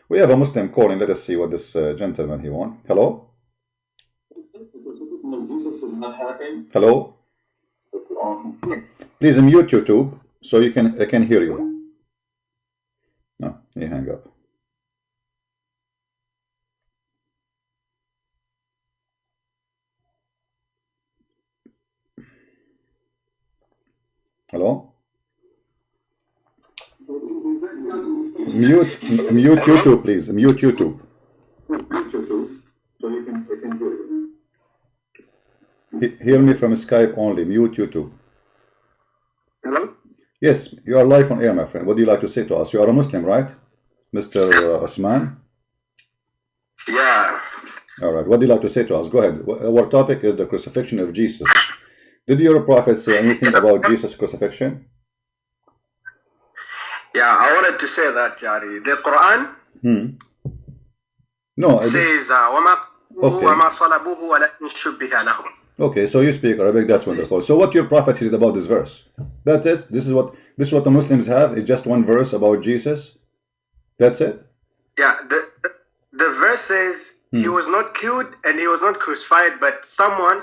We have a Muslim calling. Let us see what this gentleman he wants. Hello? Hello? Please mute YouTube so I can hear you. No, he hang up. Hello? Mute YouTube, please. Mute YouTube. Hear me from Skype only. Mute YouTube. Hello? Yes, you are live on air, my friend. What do you like to say to us? You are a Muslim, right, Mr. Uzman? Yeah. All right. What do you like to say to us? Go ahead. Our topic is the crucifixion of Jesus. Did your prophet say anything about Jesus' crucifixion? Yeah, I wanted to say that the Quran No. says, Okay, so you speak Arabic. That's wonderful. So what your prophet is about this verse? That's it. This is what the Muslims have. It's just one verse about Jesus. That's it. Yeah, the verse says he was not killed and he was not crucified, but someone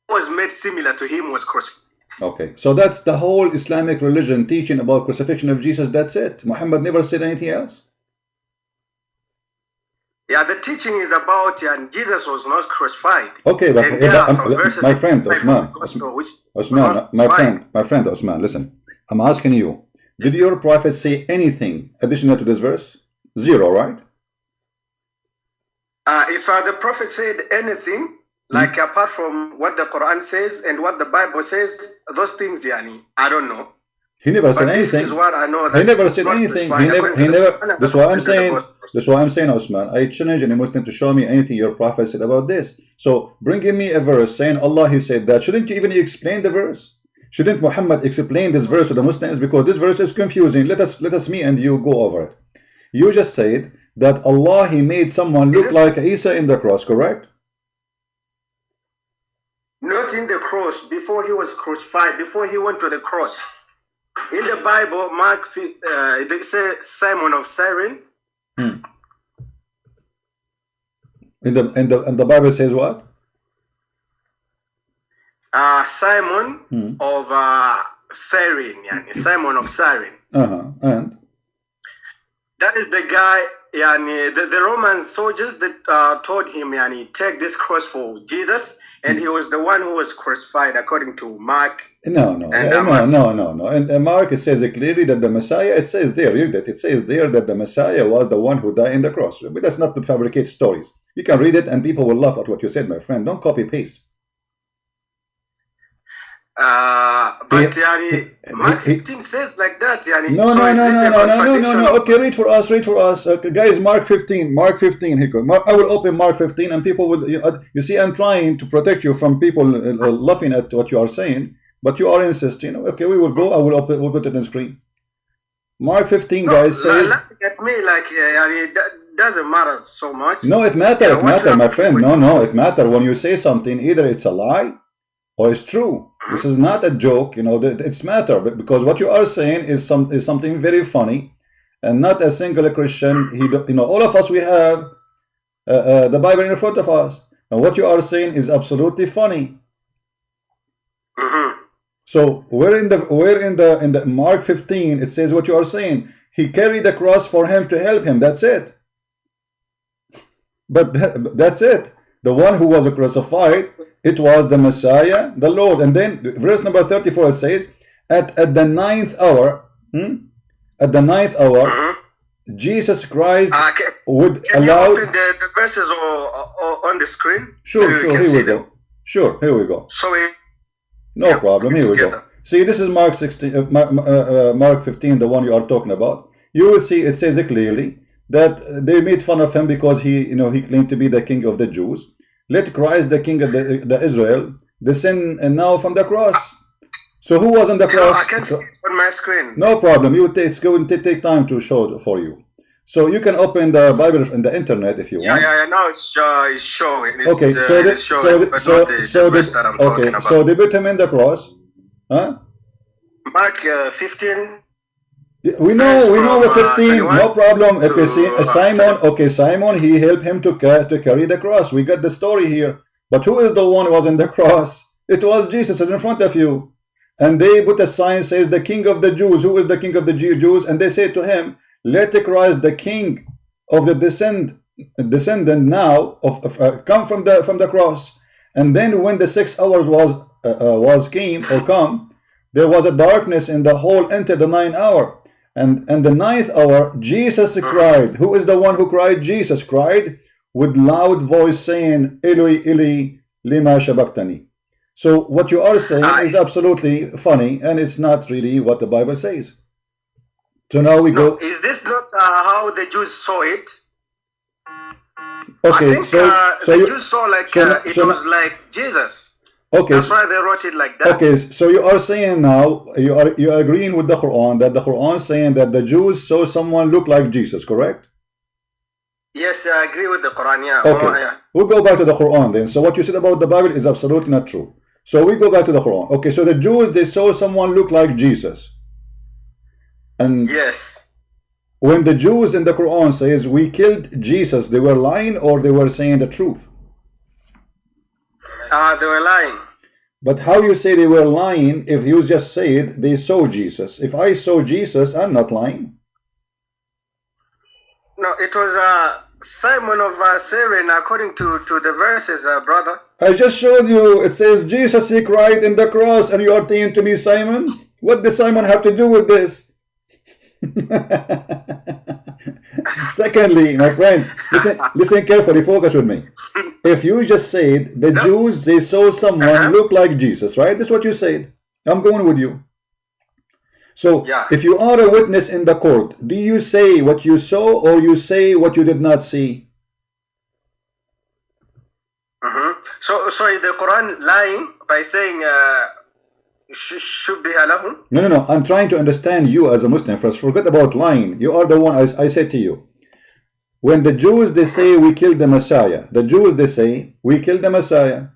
was made similar to him was crucified. Okay, so that's the whole Islamic religion teaching about crucifixion of Jesus. That's it. Muhammad never said anything else. Yeah, the teaching is about Jesus was not crucified. Okay, but my friend Uzman, my friend Uzman, listen. I'm asking you, did your prophet say anything additional to this verse? Zero, right? If the prophet said anything, like apart from what the Quran says and what the Bible says, those things, I don't know. He never said anything. This is what I know. He never said anything. He never. That's why I'm saying. That's why I'm saying, Osman. I challenge any Muslim to show me anything your prophet said about this. So bringing me a verse saying Allah he said that. Shouldn't you even explain the verse? Shouldn't Muhammad explain this verse to the Muslims? Because this verse is confusing. Let us me and you go over it. You just said that Allah he made someone look like Isa in the cross, correct? Not in the cross, before he was crucified, before he went to the cross. In the Bible, Mark, they say Simon of Cyrene. And the Bible says what? Simon of Cyrene, Simon of Cyrene. And that is the guy. The Roman soldiers that told him, take this cross for Jesus. And he was the one who was crucified, according to Mark. No. And Mark, it says clearly that the Messiah, it says there, read it. It says there that the Messiah was the one who died in the cross. But that's not to fabricate stories. You can read it and people will laugh at what you said, my friend. Don't copy paste. But Mark 15 says like that. No. Okay, read for us. Guys, Mark 15. I will open Mark 15 and people will. You see, I'm trying to protect you from people laughing at what you are saying, but you are insisting. Okay, we will go. We'll put it on screen. Mark 15, guys, says. Laughing at me it doesn't matter so much. No, it matters, my friend. No, it matters when you say something. Either it's a lie or it's true. This is not a joke, it's matter, because what you are saying is something very funny, and not a single Christian. All of us, we have the Bible in front of us, and what you are saying is absolutely funny. So where in the Mark 15 it says what you are saying? He carried the cross for him to help him. That's it. But that's it. The one who was crucified, it was the Messiah, the Lord. And then verse number 34 it says, at the ninth hour, Jesus Christ would allow. Can you open the verses on the screen? Sure, here we go. Sure, here we go. So no problem, here we go. See, this is Mark 16, Mark 15, the one you are talking about. You will see it says clearly that they made fun of him because he claimed to be the king of the Jews. Let Christ, the king of the Israel, descend now from the cross. So who was on the cross? I can see it on my screen. No problem. It's going to take time to show it for you. So you can open the Bible in the internet if you want. Yeah. Now it's showing. Okay. So they put him in the cross. Huh? Mark 15. We know what 15, no problem. Okay, see, Simon, Simon, he helped him to carry the cross. We got the story here. But who is the one who was in the cross? It was Jesus in front of you. And they put a sign says the King of the Jews. Who is the King of the Jews? And they say to him, let the Christ, the King of the descendant now come from the cross. And then when the 6 hours was come, there was a darkness in the whole into the 9th hour. And the 9th hour, Jesus cried. Who is the one who cried? Jesus cried with loud voice saying, Eloi, Eloi, lima shabachthani. So what you are saying is absolutely funny, and it's not really what the Bible says. So now we go. Is this not how the Jews saw it? Okay, I think, the Jews saw it was like Jesus. Okay, that's why they wrote it like that. Okay, so you are saying now you are agreeing with the Quran that the Quran is saying that the Jews saw someone look like Jesus, correct? Yes, I agree with the Quran. Yeah. Okay, we'll go back to the Quran then. So what you said about the Bible is absolutely not true. So we go back to the Quran. Okay, so the Jews, they saw someone look like Jesus, and yes, when the Jews in the Quran says we killed Jesus, they were lying or they were saying the truth? They were lying. But how you say they were lying if you just said they saw Jesus? If I saw Jesus, I'm not lying. No, it was Simon of Cyrene, according to the verses, brother. I just showed you. It says Jesus, he cried in the cross, and you are saying to me, Simon? What does Simon have to do with this? Secondly, my friend, listen carefully, focus with me. If you just said the Jews, they saw someone look like Jesus, right? That's what you said. I'm going with you. So if you are a witness in the court, do you say what you saw or you say what you did not see? So is the Quran lying by saying No. I'm trying to understand you as a Muslim first. Forget about lying. You are the one, I said to you. When the Jews, they say we killed the Messiah. The Jews, they say we killed the Messiah.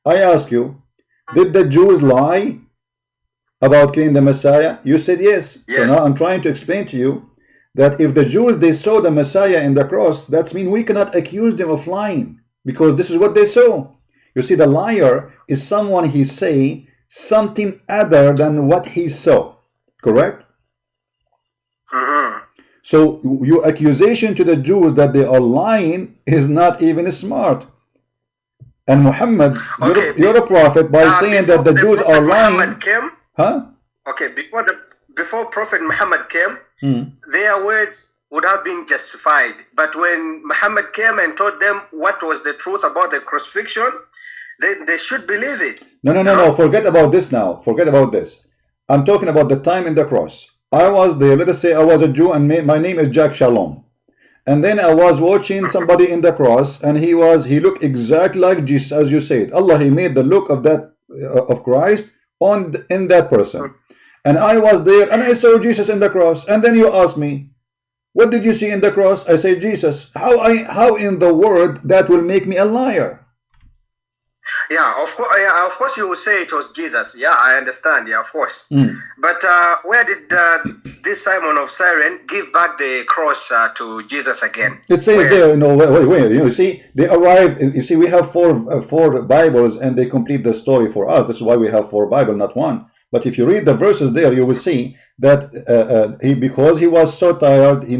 I ask you, did the Jews lie about killing the Messiah? You said yes. So now I'm trying to explain to you that if the Jews, they saw the Messiah in the cross, that means we cannot accuse them of lying, because this is what they saw. You see, the liar is someone he say something other than what he saw, correct? So your accusation to the Jews that they are lying is not even smart. And Muhammad, you're a prophet by saying that the Jews are lying. Came, Okay, before Prophet Muhammad came, their words would have been justified. But when Muhammad came and told them what was the truth about the crucifixion, they should believe it. No. Forget about this now. Forget about this. I'm talking about the time in the cross. I was there. Let us say I was a Jew and my name is Jack Shalom. And then I was watching somebody in the cross, and he looked exactly like Jesus, as you said. Allah, he made the look of that of Christ in that person. And I was there and I saw Jesus in the cross. And then you ask me, what did you see in the cross? I say Jesus. How in the world that will make me a liar? Yeah, of course you will say it was Jesus. Yeah, I understand. Yeah, of course. But where did this Simon of Cyrene give back the cross to Jesus again? It says there, wait. You see, they arrived. You see, we have four Bibles, and they complete the story for us. That's why we have 4 Bibles, not 1. But if you read the verses there, you will see that because he was so tired, they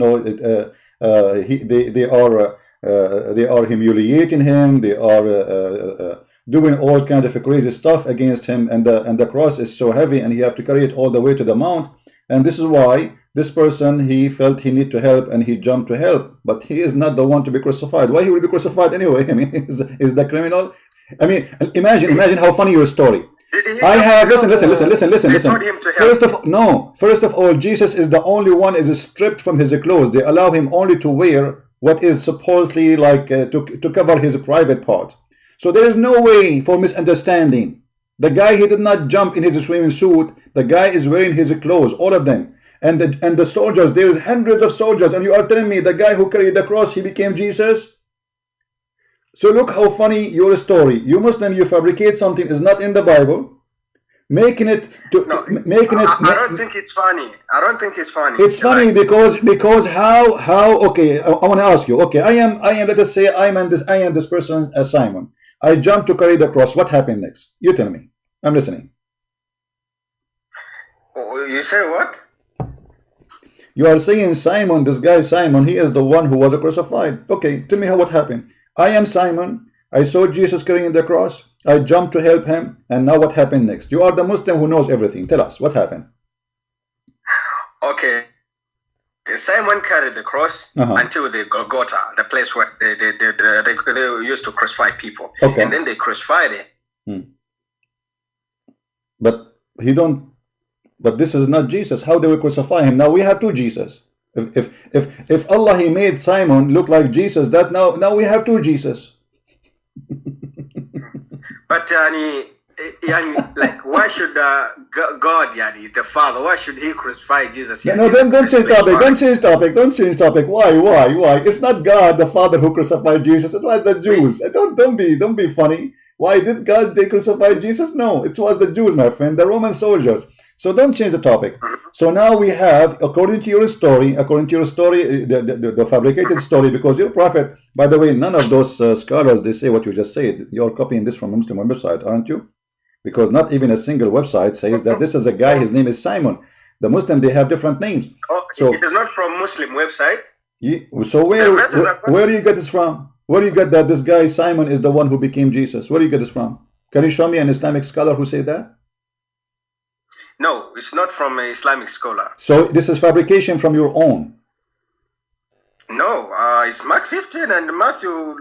are humiliating him. They are doing all kind of crazy stuff against him, and the cross is so heavy, and he have to carry it all the way to the mount. And this is why this person, he felt he need to help, and he jumped to help. But he is not the one to be crucified. Why he will be crucified anyway? I mean, is the criminal? I mean, imagine how funny your story. I have listen. First of all, Jesus is the only one is stripped from his clothes. They allow him only to wear what is supposedly like to cover his private part. So there is no way for misunderstanding. The guy, he did not jump in his swimming suit. The guy is wearing his clothes, all of them. And the soldiers, there's hundreds of soldiers, and you are telling me the guy who carried the cross, he became Jesus? So look how funny your story. You Muslim, you fabricate something is not in the Bible. making it to No, making it. I don't think it's funny. I don't think it's funny. It's funny because how okay, I want to ask you. Okay, I am let us say I am this person, Simon. I jump to carry the cross. What happened next? You tell me. I'm listening. You say what? You are saying Simon, this guy Simon, he is the one who was crucified. Okay, tell me what happened. I am Simon. I saw Jesus carrying the cross. I jumped to help him. And now what happened next? You are the Muslim who knows everything. Tell us what happened. Okay. Simon carried the cross until the Golgotha, the place where they used to crucify people. Okay. And then they crucified him. But he don't. But this is not Jesus. How they will crucify him? Now we have two Jesus. If Allah he made Simon look like Jesus, that now we have two Jesus. But like, why should God, the Father, why should He crucify Jesus? No, don't change topic. Don't change topic. Why? It's not God the Father who crucified Jesus. It was the Jews. Don't be funny. Why did God crucify Jesus? No, it was the Jews, my friend, the Roman soldiers. So don't change the topic. So now we have, according to your story, the fabricated story, because your prophet, by the way, none of those scholars, they say what you just said. You're copying this from a Muslim website, aren't you? Because not even a single website says that this is a guy, his name is Simon. The Muslim, they have different names. So it is not from Muslim website. So where do you get this from? Where do you get that this guy Simon is the one who became Jesus? Where do you get this from? Can you show me an Islamic scholar who said that? No, it's not from an Islamic scholar. So this is fabrication from your own? No, it's Mark 15 and Matthew.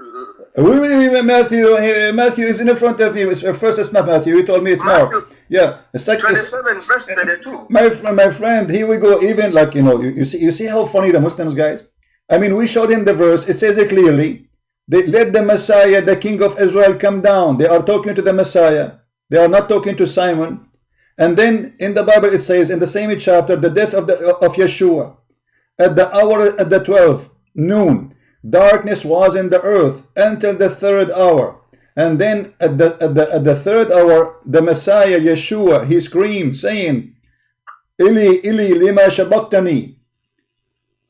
Matthew is in front of you. First it's not Matthew. You told me it's Mark. Yeah. It's like 27 verse 32. My friend, here we go. Even like, you see how funny the Muslims, guys? I mean, we showed him the verse. It says it clearly. They let the Messiah, the King of Israel, come down. They are talking to the Messiah. They are not talking to Simon. And then in the Bible it says in the same chapter, the death of Yeshua, at the hour at the 12th noon, darkness was in the earth until the 3rd hour. And then at the 3rd hour, the Messiah Yeshua, he screamed, saying, Ili, Ili, lima shabaktani.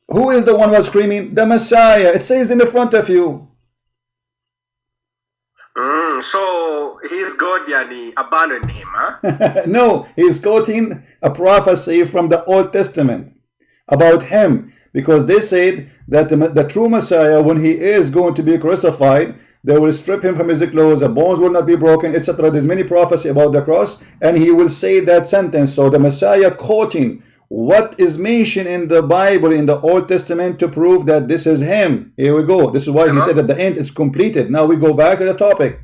Who is the one who was screaming? The Messiah. It says in the front of you. So his God, abandoned him, huh? No, he's quoting a prophecy from the Old Testament about him, because they said that the true Messiah, when he is going to be crucified, they will strip him from his clothes, the bones will not be broken, etc. There's many prophecy about the cross, and he will say that sentence. So the Messiah quoting what is mentioned in the Bible, in the Old Testament, to prove that this is him. Here we go. This is why he said at the end it's completed. Now we go back to the topic.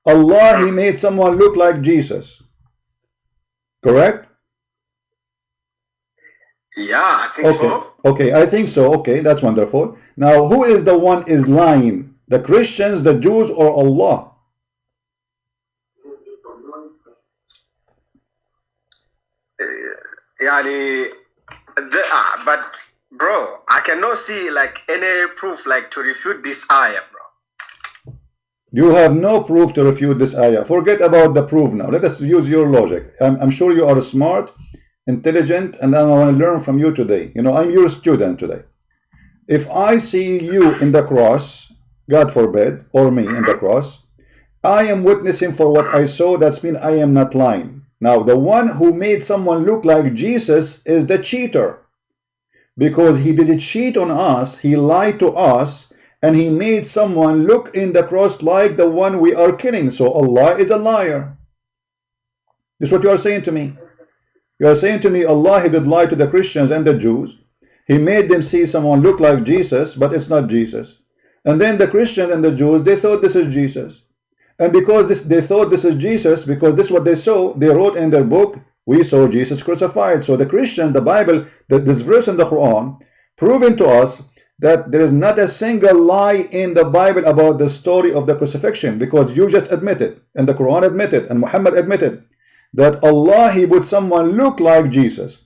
Allah, he made someone look like Jesus. Correct? Yeah, I think so. Okay, I think so. Okay, that's wonderful. Now, who is the one is lying? The Christians, the Jews, or Allah? But bro, I cannot see like any proof like to refute this ayah, bro. You have no proof to refute this ayah. Forget about the proof now. Let us use your logic. I'm sure you are smart, intelligent, and I want to learn from you today. I'm your student today. If I see you in the cross, God forbid, or me in the cross, I am witnessing for what I saw. That's mean I am not lying. Now, the one who made someone look like Jesus is the cheater, because he didn't cheat on us. He lied to us. And he made someone look in the cross like the one we are killing. So Allah is a liar. This is what you are saying to me. You are saying to me, Allah, he did lie to the Christians and the Jews. He made them see someone look like Jesus, but it's not Jesus. And then the Christians and the Jews, they thought this is Jesus. And because they thought this is Jesus, because this is what they saw, they wrote in their book, we saw Jesus crucified. So the Christian, the Bible, this verse in the Quran, proving to us that there is not a single lie in the Bible about the story of the crucifixion, because you just admitted, and the Quran admitted, and Muhammad admitted, that Allah, he would someone look like Jesus.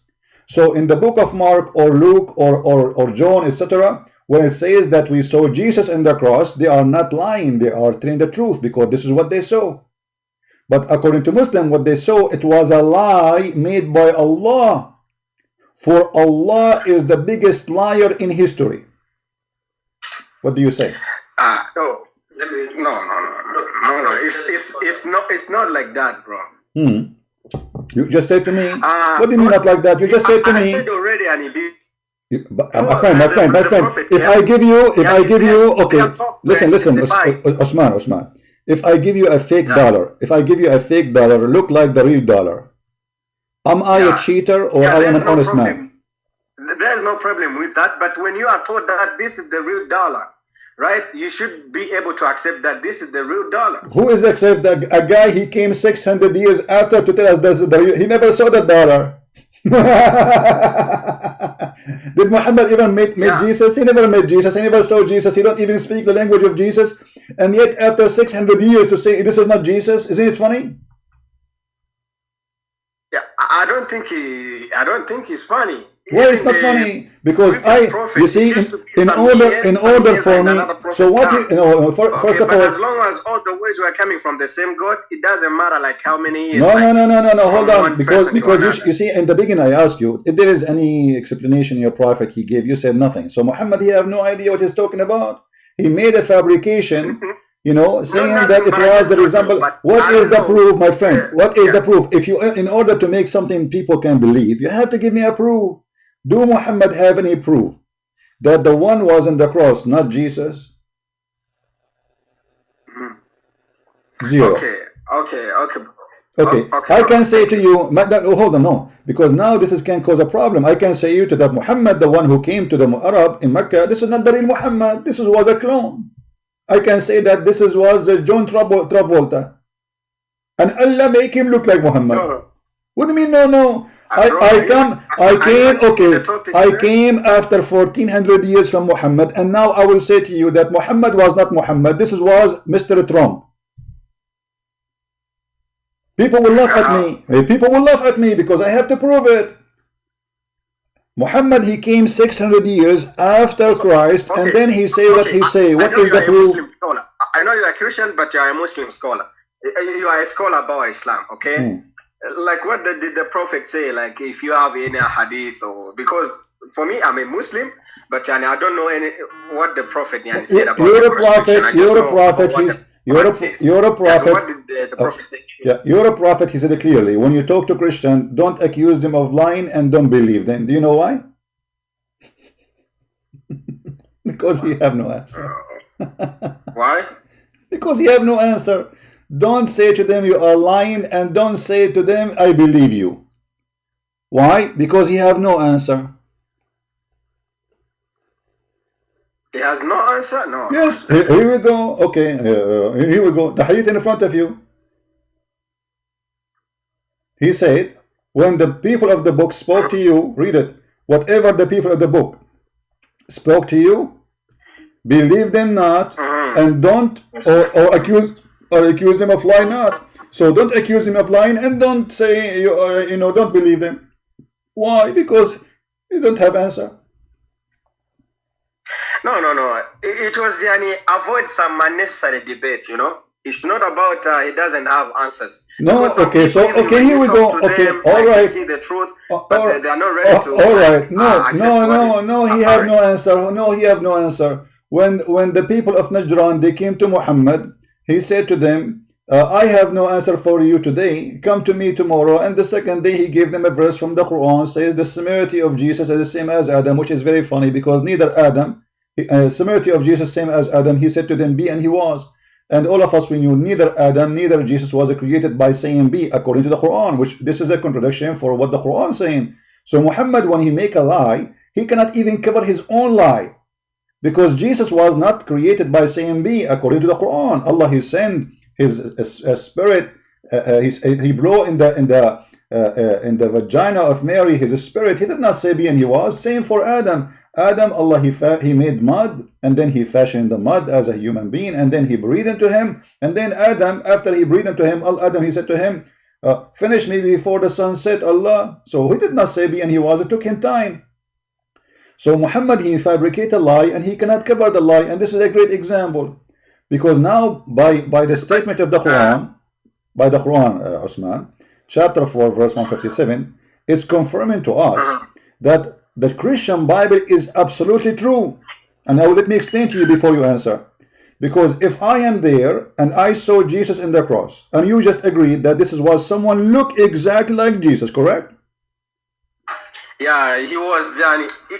So in the book of Mark or Luke or John, etc., when it says that we saw Jesus in the cross, they are not lying, they are telling the truth, because this is what they saw. But according to Muslim, what they saw, it was a lie made by Allah. For Allah is the biggest liar in history. What do you say? No. It's not like that, bro. You just said to me. What do you mean not like that? You just said to me. I said already, and he did. My friend. If I give you, okay, listen, Uzman. If I give you a fake dollar, look like the real dollar, am I a cheater or I am an honest man? There's no problem with that. But when you are told that this is the real dollar, right? You should be able to accept that this is the real dollar. Who is accept that? A guy, he came 600 years after to tell us that's the real. He never saw the dollar. Did Muhammad even meet Jesus? He never met Jesus. He never saw Jesus. He don't even speak the language of Jesus. And yet after 600 years to say this is not Jesus, isn't it funny? Yeah, I don't think he's funny. Well, it's not funny because you see, in order for me. So what? First of all, as long as all the words were coming from the same God, it doesn't matter like how many years. No. Hold on, because you see, in the beginning I asked you if there is any explanation your prophet he gave. You said nothing. So Muhammad, he have no idea what he's talking about. He made a fabrication. Saying that it was the resemble. What is the proof, my friend? What is the proof? If you, in order to make something people can believe, you have to give me a proof. Do Muhammad have any proof that the one was on the cross, not Jesus? Zero. Okay. I can say to you, hold on, no, because now this can cause a problem. I can say you to that Muhammad, the one who came to the Arab in Mecca, this is not the real Muhammad. This was a clone. I can say that this was John Travolta, and Allah make him look like Muhammad. No. What do you mean? No. I came after 1400 years from Muhammad, and now I will say to you that Muhammad was not Muhammad. This was Mr. Trump. People will laugh at me. People will laugh at me because I have to prove it. Muhammad, he came 600 years after Christ, and then he say what he say. What is the proof? I know you are a Christian, but you are a Muslim scholar. You are a scholar about Islam, okay? Like what did the Prophet say? Like if you have any hadith, or because for me, I'm a Muslim, but I don't know what the Prophet said about you're a prophet. You're a prophet. What did the Prophet say? You're a prophet. He said it clearly. When you talk to Christian, don't accuse them of lying and don't believe them. Do you know why? Because he have no answer. Why? Because he have no answer. Don't say to them you are lying, and don't say to them I believe you. Why? Because he have no answer. He has no answer? No. Yes, here we go. Okay, here we go. The hadith in front of you. He said, when the people of the book spoke to you, read it, whatever the people of the book spoke to you, believe them not, and don't, or accuse them of lying not. So don't accuse them of lying, and don't say, don't believe them. Why? Because you don't have answer. No. It was avoid some unnecessary debates, It's not about he doesn't have answers. No, okay, so here we go. Okay, all right. They see the truth, but they are not ready to. All right, no, he have no answer. No, he have no answer. When the people of Najran, they came to Muhammad, he said to them, I have no answer for you today. Come to me tomorrow. And the second day, he gave them a verse from the Quran, says the similarity of Jesus is the same as Adam, which is very funny because neither Adam, similarity of Jesus same as Adam. He said to them, be, and he was. And all of us, we knew neither Adam, neither Jesus was created by saying be, according to the Quran, which this is a contradiction for what the Quran is saying. So Muhammad, when he make a lie, he cannot even cover his own lie. Because Jesus was not created by saying be, according to the Quran. Allah, he sent his spirit, he blew in the vagina of Mary, his spirit. He did not say be, and he was. Same for Adam. Adam, Allah, he made mud, and then he fashioned the mud as a human being, and then he breathed into him. And then Adam, after he breathed into him, Adam, he said to him, finish me before the sun set, Allah. So he did not say be, and he was. It took him time. So Muhammad, he fabricated a lie, and he cannot cover the lie. And this is a great example. Because now, by the statement of the Quran, by the Quran, Uzman, chapter 4, verse 157, it's confirming to us that the Christian Bible is absolutely true. And now let me explain to you before you answer. Because if I am there and I saw Jesus in the cross, and you just agreed that this is what someone looked exactly like Jesus, correct? Yeah, he was.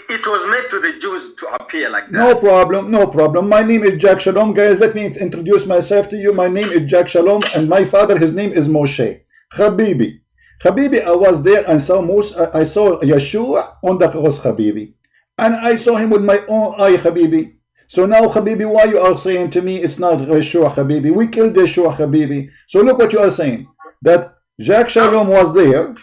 It was made to the Jews to appear like that. No problem, no problem. My name is Jack Shalom, guys. Let me introduce myself to you. My name is Jack Shalom, and my father, his name is Moshe. Habibi, Habibi, I was there and saw I saw Yeshua on the cross, Habibi, and I saw him with my own eye, Habibi. So now, Habibi, why you are saying to me it's not Yeshua, Habibi? We killed Yeshua, Habibi. So look what you are saying. That Jack Shalom was there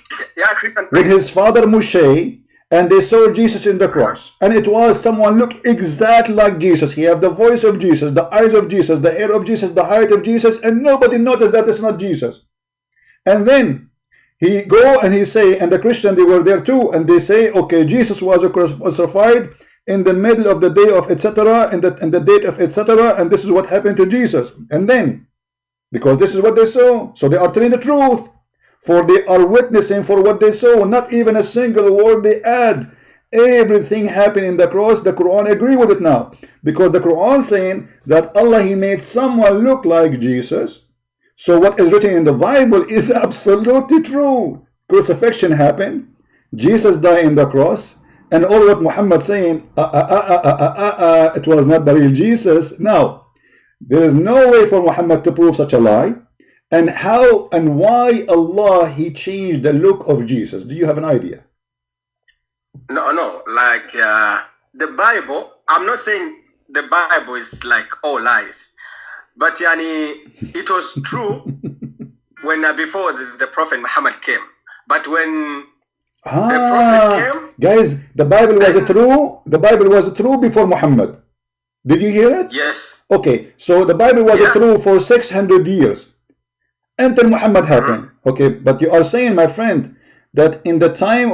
with his father Moshe, and they saw Jesus in the cross. And it was someone looked exactly like Jesus. He had the voice of Jesus, the eyes of Jesus, the hair of Jesus, the height of Jesus, and nobody noticed that it's not Jesus. And then he go and he say, and the Christian, they were there too, and they say, okay, Jesus was crucified in the middle of the day of etc., and the date of etc., and this is what happened to Jesus. And then, because this is what they saw, so they are telling the truth, for they are witnessing for what they saw. Not even a single word they add. Everything happened in the cross. The Quran agree with it now, because the Quran saying that Allah, he made someone look like Jesus. So what is written in the Bible is absolutely true. Crucifixion happened, Jesus died in the cross, and all what Muhammad saying, it was not the real Jesus. Now, there is no way for Muhammad to prove such a lie. And how and why Allah, he changed the look of Jesus? Do you have an idea? No, like the Bible, I'm not saying the Bible is like all lies, but it was true when before the Prophet Muhammad came. But when the Prophet came, guys, the Bible was true. The Bible was true before Muhammad. Did you hear it? Yes. Okay, so the Bible was true for 600 years until Muhammad happened. Okay, but you are saying, my friend, that in the time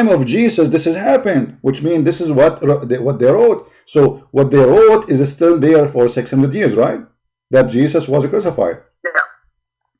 of Jesus, this has happened, which means this is what they wrote. So what they wrote is still there for 600 years, right? That Jesus was crucified.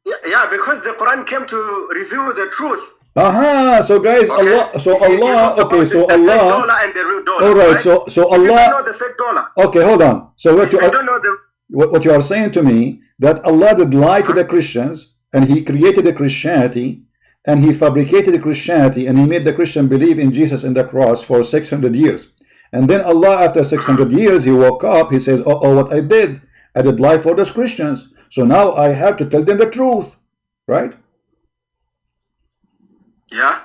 Yeah, because the Quran came to reveal the truth. So guys, okay. Allah, so Allah, okay, so the Allah. fake dollar and the real dollar, all right, right? so Allah. You don't know the fake dollar. Okay, hold on. So what you don't know the. What you are saying to me, that Allah did lie to the Christians, and he created the Christianity, and he fabricated the Christianity, and he made the Christian believe in Jesus in the cross for 600 years. And then Allah, after 600 years, he woke up, he says, oh, what I did lie for those Christians. So now I have to tell them the truth, right? Yeah.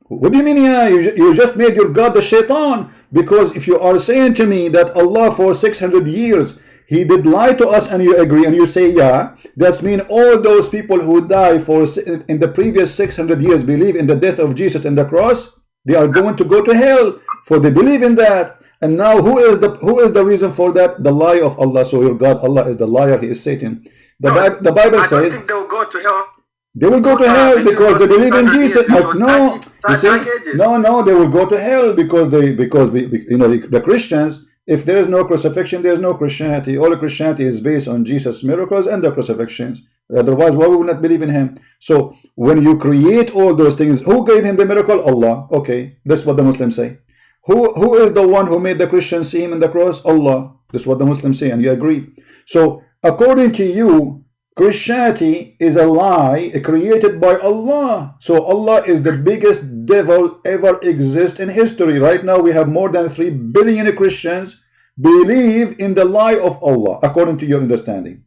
What do you mean, yeah? You just made your God the shaitan. Because if you are saying to me that Allah for 600 years, he did lie to us, and you agree, and you say, yeah, that's mean all those people who die in the previous 600 years believe in the death of Jesus and the cross, they are going to go to hell, for they believe in that. And now who is the reason for that? The lie of Allah. So your God, Allah, is the liar, he is Satan. The Bible says, I don't think they will go to hell. They will go to hell because they believe in Jesus. No, you see, no, they will go to hell because the Christians, if there is no crucifixion, there is no Christianity. All Christianity is based on Jesus' miracles and the crucifixions. Otherwise, why would we not believe in him? So when you create all those things, who gave him the miracle? Allah. Okay, that's what the Muslims say. Who is the one who made the Christians see him in the cross? Allah. That's what the Muslims say, and you agree. So according to you, Christianity is a lie created by Allah. So Allah is the biggest devil ever exist in history. Right now we have more than 3 billion Christians believe in the lie of Allah, according to your understanding.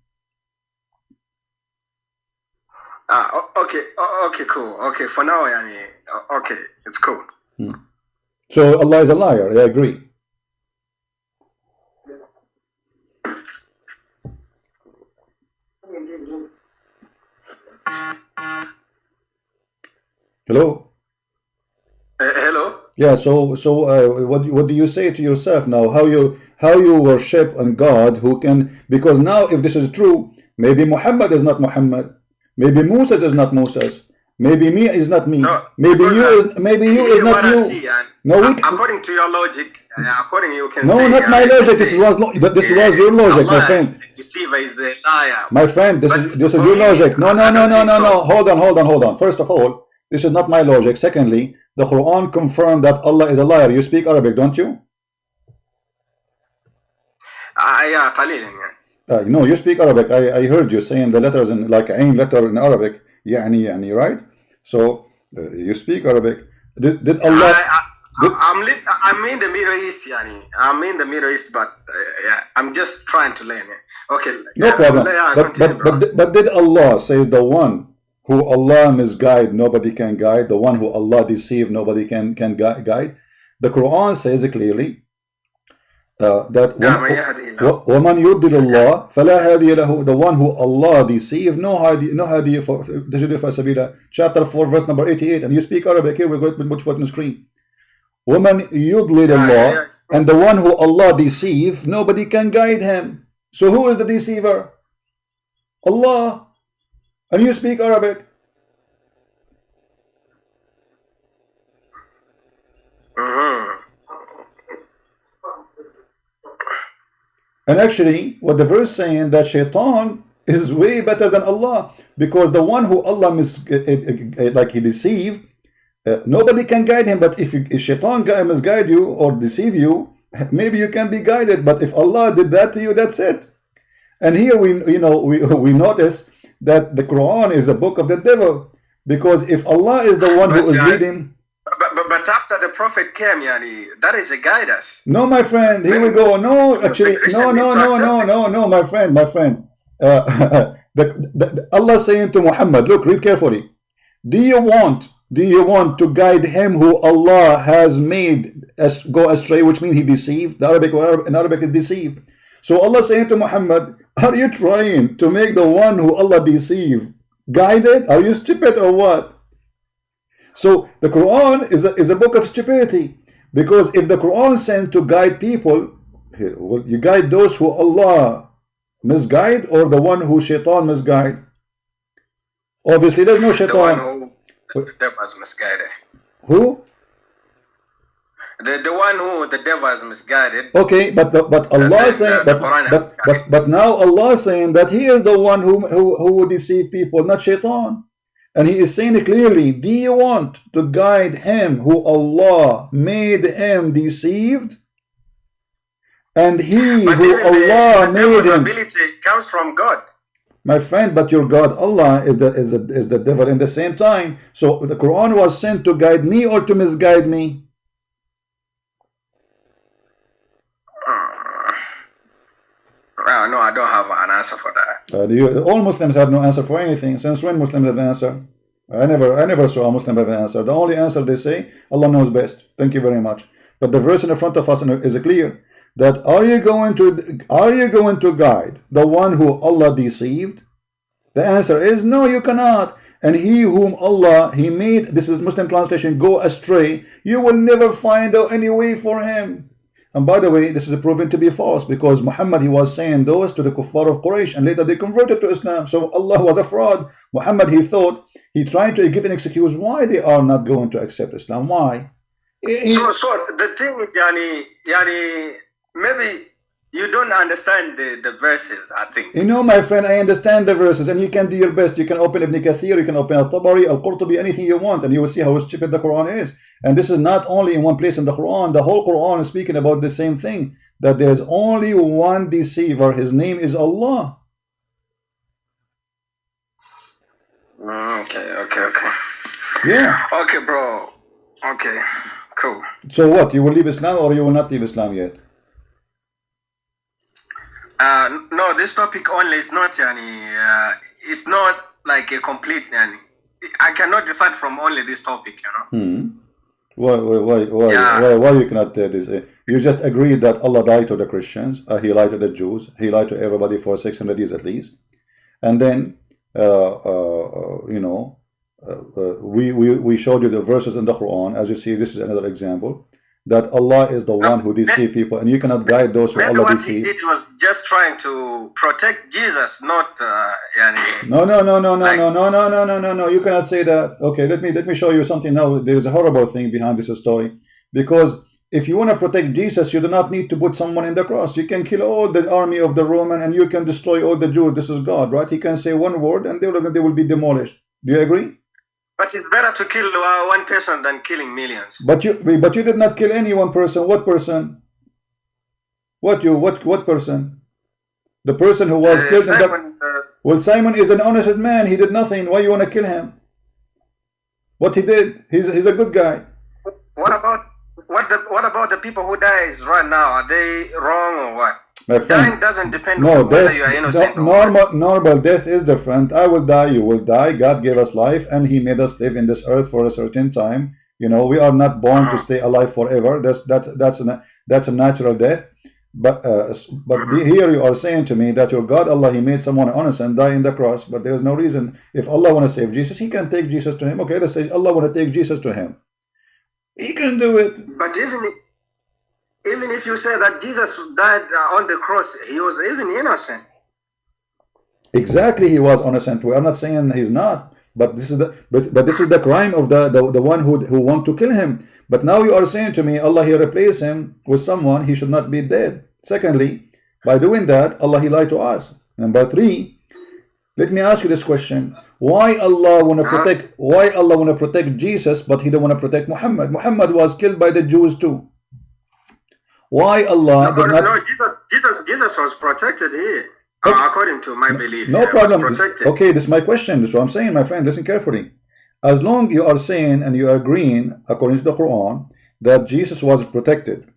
Okay, cool. Okay, for now, okay, it's cool. So Allah is a liar, I agree. Hello. Hello. Yeah. So what do you say to yourself now? How you worship a God who can? Because now, if this is true, maybe Muhammad is not Muhammad. Maybe Moses is not Moses. Maybe me is not me. No, maybe you is not you. No, according to your logic, according you can no, say, not my logic. This was your logic, my friend. Deceiver is a liar. My friend, this is your logic. No. Hold on. First of all, this is not my logic. Secondly, the Quran confirmed that Allah is a liar. You speak Arabic, don't you? Yeah, قليلا يعني. No, you speak Arabic. I heard you saying the letters in like ain letter in Arabic. يعني, right? So you speak Arabic. Did Allah? I'm in the Middle East, yani. I'm in the Middle East, but yeah, I'm just trying to learn. Okay. No problem. But did Allah says the one who Allah misguide, nobody can guide. The one who Allah deceive, nobody can guide. The Quran says clearly that وَمَنْ يُضِّلِ اللَّهِ فَلَا هَادِيَ لَهُ. The one who Allah deceive, no hadi for sabila. Chapter 4, verse number 88. And you speak Arabic. Here we're going to put it on the screen. وَمَنْ يُضْلِلِ اللَّهِ. And the one who Allah deceive, nobody can guide him. So who is the deceiver? Allah. And you speak Arabic. And actually, what the verse saying that shaitan is way better than Allah, because the one who Allah like he deceive, nobody can guide him. But if shaitan misguide you or deceive you, maybe you can be guided. But if Allah did that to you, that's it. And here we notice that the Quran is a book of the devil, because if Allah is the one who is leading. But after the Prophet came, yani, that is a guidance. No, my friend. Here we go. No, actually, no, my friend. Allah saying to Muhammad, look, read carefully. Do you want to guide him who Allah has made go astray, which means he deceived? In Arabic is deceived. So Allah saying to Muhammad, are you trying to make the one who Allah deceived guided? Are you stupid or what? So the Quran is a book of stupidity, because if the Quran sent to guide people, will you guide those who Allah misguide or the one who shaitan misguide? Obviously there's no shaitan. The one who the devil has misguided. Who? The one who the devil has misguided. Okay, but Allah saying but now Allah saying that He is the one who deceive people, not shaitan. And He is saying it clearly, do you want to guide him who Allah made him deceived? And he who Allah made him. Ability comes from God. My friend, but your God, Allah, is the devil in the same time. So the Quran was sent to guide me or to misguide me? No, I don't have an answer for that. All Muslims have no answer for anything. Since when Muslims have an answer? I never saw a Muslim have an answer. The only answer they say, Allah knows best. Thank you very much. But the verse in the front of us is clear that are you going to guide the one who Allah deceived? The answer is no, you cannot. And he whom Allah He made, this is Muslim translation, go astray, you will never find out any way for him. And by the way, this is proven to be false, because Muhammad, he was saying those to the kuffar of Quraysh, and later they converted to Islam. So Allah was a fraud. Muhammad, he tried to give an excuse why they are not going to accept Islam. Why? So the thing is, yani, maybe you don't understand the verses, I think. My friend, I understand the verses, and you can do your best. You can open Ibn Kathir, you can open Al-Tabari, Al-Qurtubi, anything you want, and you will see how stupid the Quran is. And this is not only in one place in the Quran. The whole Quran is speaking about the same thing, that there is only one deceiver. His name is Allah. Okay. Yeah. Okay, bro. Okay, cool. So what? You will leave Islam or you will not leave Islam yet? No, this topic only is not, it's not like a complete, I cannot decide from only this topic, Why you cannot this? You just agreed that Allah died to the Christians, He lied to the Jews, He lied to everybody for 600 years at least, and then we showed you the verses in the Quran. As you see, this is another example that Allah is the one who deceives people, and you cannot guide those who Allah deceives. What He did was just trying to protect Jesus, not No. You cannot say that. Okay, let me show you something now. There is a horrible thing behind this story, because if you want to protect Jesus, you do not need to put someone in the cross. You can kill all the army of the Roman and you can destroy all the Jews. This is God, right? He can say one word and they will be demolished. Do you agree? But it's better to kill one person than killing millions. But you did not kill any one person. What person? What person? The person who was killed. Simon, well, Simon is an honest man. He did nothing. Why you want to kill him? What he did? He's a good guy. What about the people who dies right now? Are they wrong or what? My friend, dying doesn't depend on whether you are innocent. Normal death is different. I will die, you will die. God gave us life and he made us live in this earth for a certain time. You know, we are not born to stay alive forever. That's a natural death. But here you are saying to me that your God Allah, he made someone honest and die in the cross, but there is no reason. If Allah want to save Jesus, he can take Jesus to him. Okay, let's say Allah want to take Jesus to him. He can do it. But even if you say that Jesus died on the cross, he was even innocent. Exactly, he was innocent. We are not saying he's not, but this is the crime of the one who want to kill him. But now you are saying to me, Allah, he replaced him with someone, he should not be dead. Secondly, by doing that, Allah, he lied to us. Number 3, let me ask you this question. Why Allah want to protect Jesus, but he don't want to protect Muhammad? Muhammad was killed by the Jews too. Why Allah did not? No, Jesus was protected here, according to my belief. No problem. Okay, this is my question. This is what I'm saying, my friend. Listen carefully. As long you are saying and you are agreeing, according to the Quran, that Jesus was protected.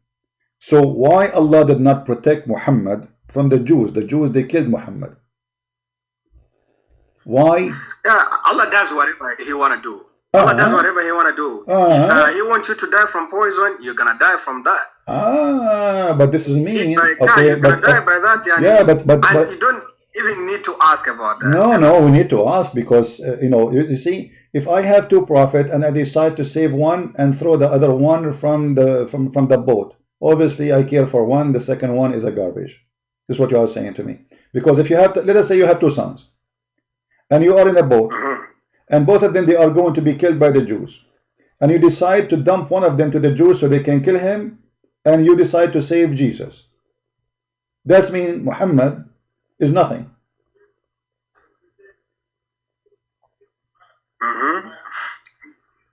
So why Allah did not protect Muhammad from the Jews? The Jews, they killed Muhammad. Why? Yeah, Allah does whatever he want to do. Allah does whatever he want to do. If he wants you to die from poison, you're going to die from that. But this is mean. Okay, you're going to die by that. Yeah, but you don't even need to ask about that. No, we need to ask because, you see, if I have 2 prophets and I decide to save one and throw the other one from the boat, obviously I care for one, the second one is a garbage. This is what you are saying to me. Because if you have let us say you have 2 sons and you are in a boat and both of them, they are going to be killed by the Jews, and you decide to dump one of them to the Jews so they can kill him, and you decide to save Jesus. That means Muhammad is nothing.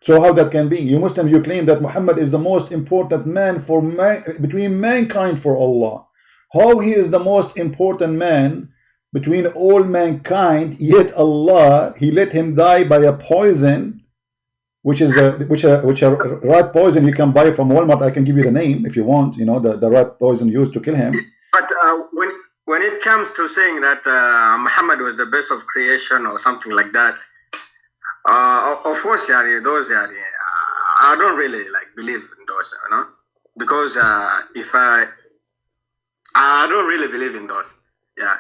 So how that can be? You Muslims, you claim that Muhammad is the most important man between mankind for Allah. How he is the most important man between all mankind, yet Allah, he let him die by a poison, which is a rat poison you can buy from Walmart. I can give you the name if you want, the rat poison used to kill him. But when it comes to saying that Muhammad was the best of creation or something like that, of course, I don't really believe in those, because I don't really believe in those. Yeah.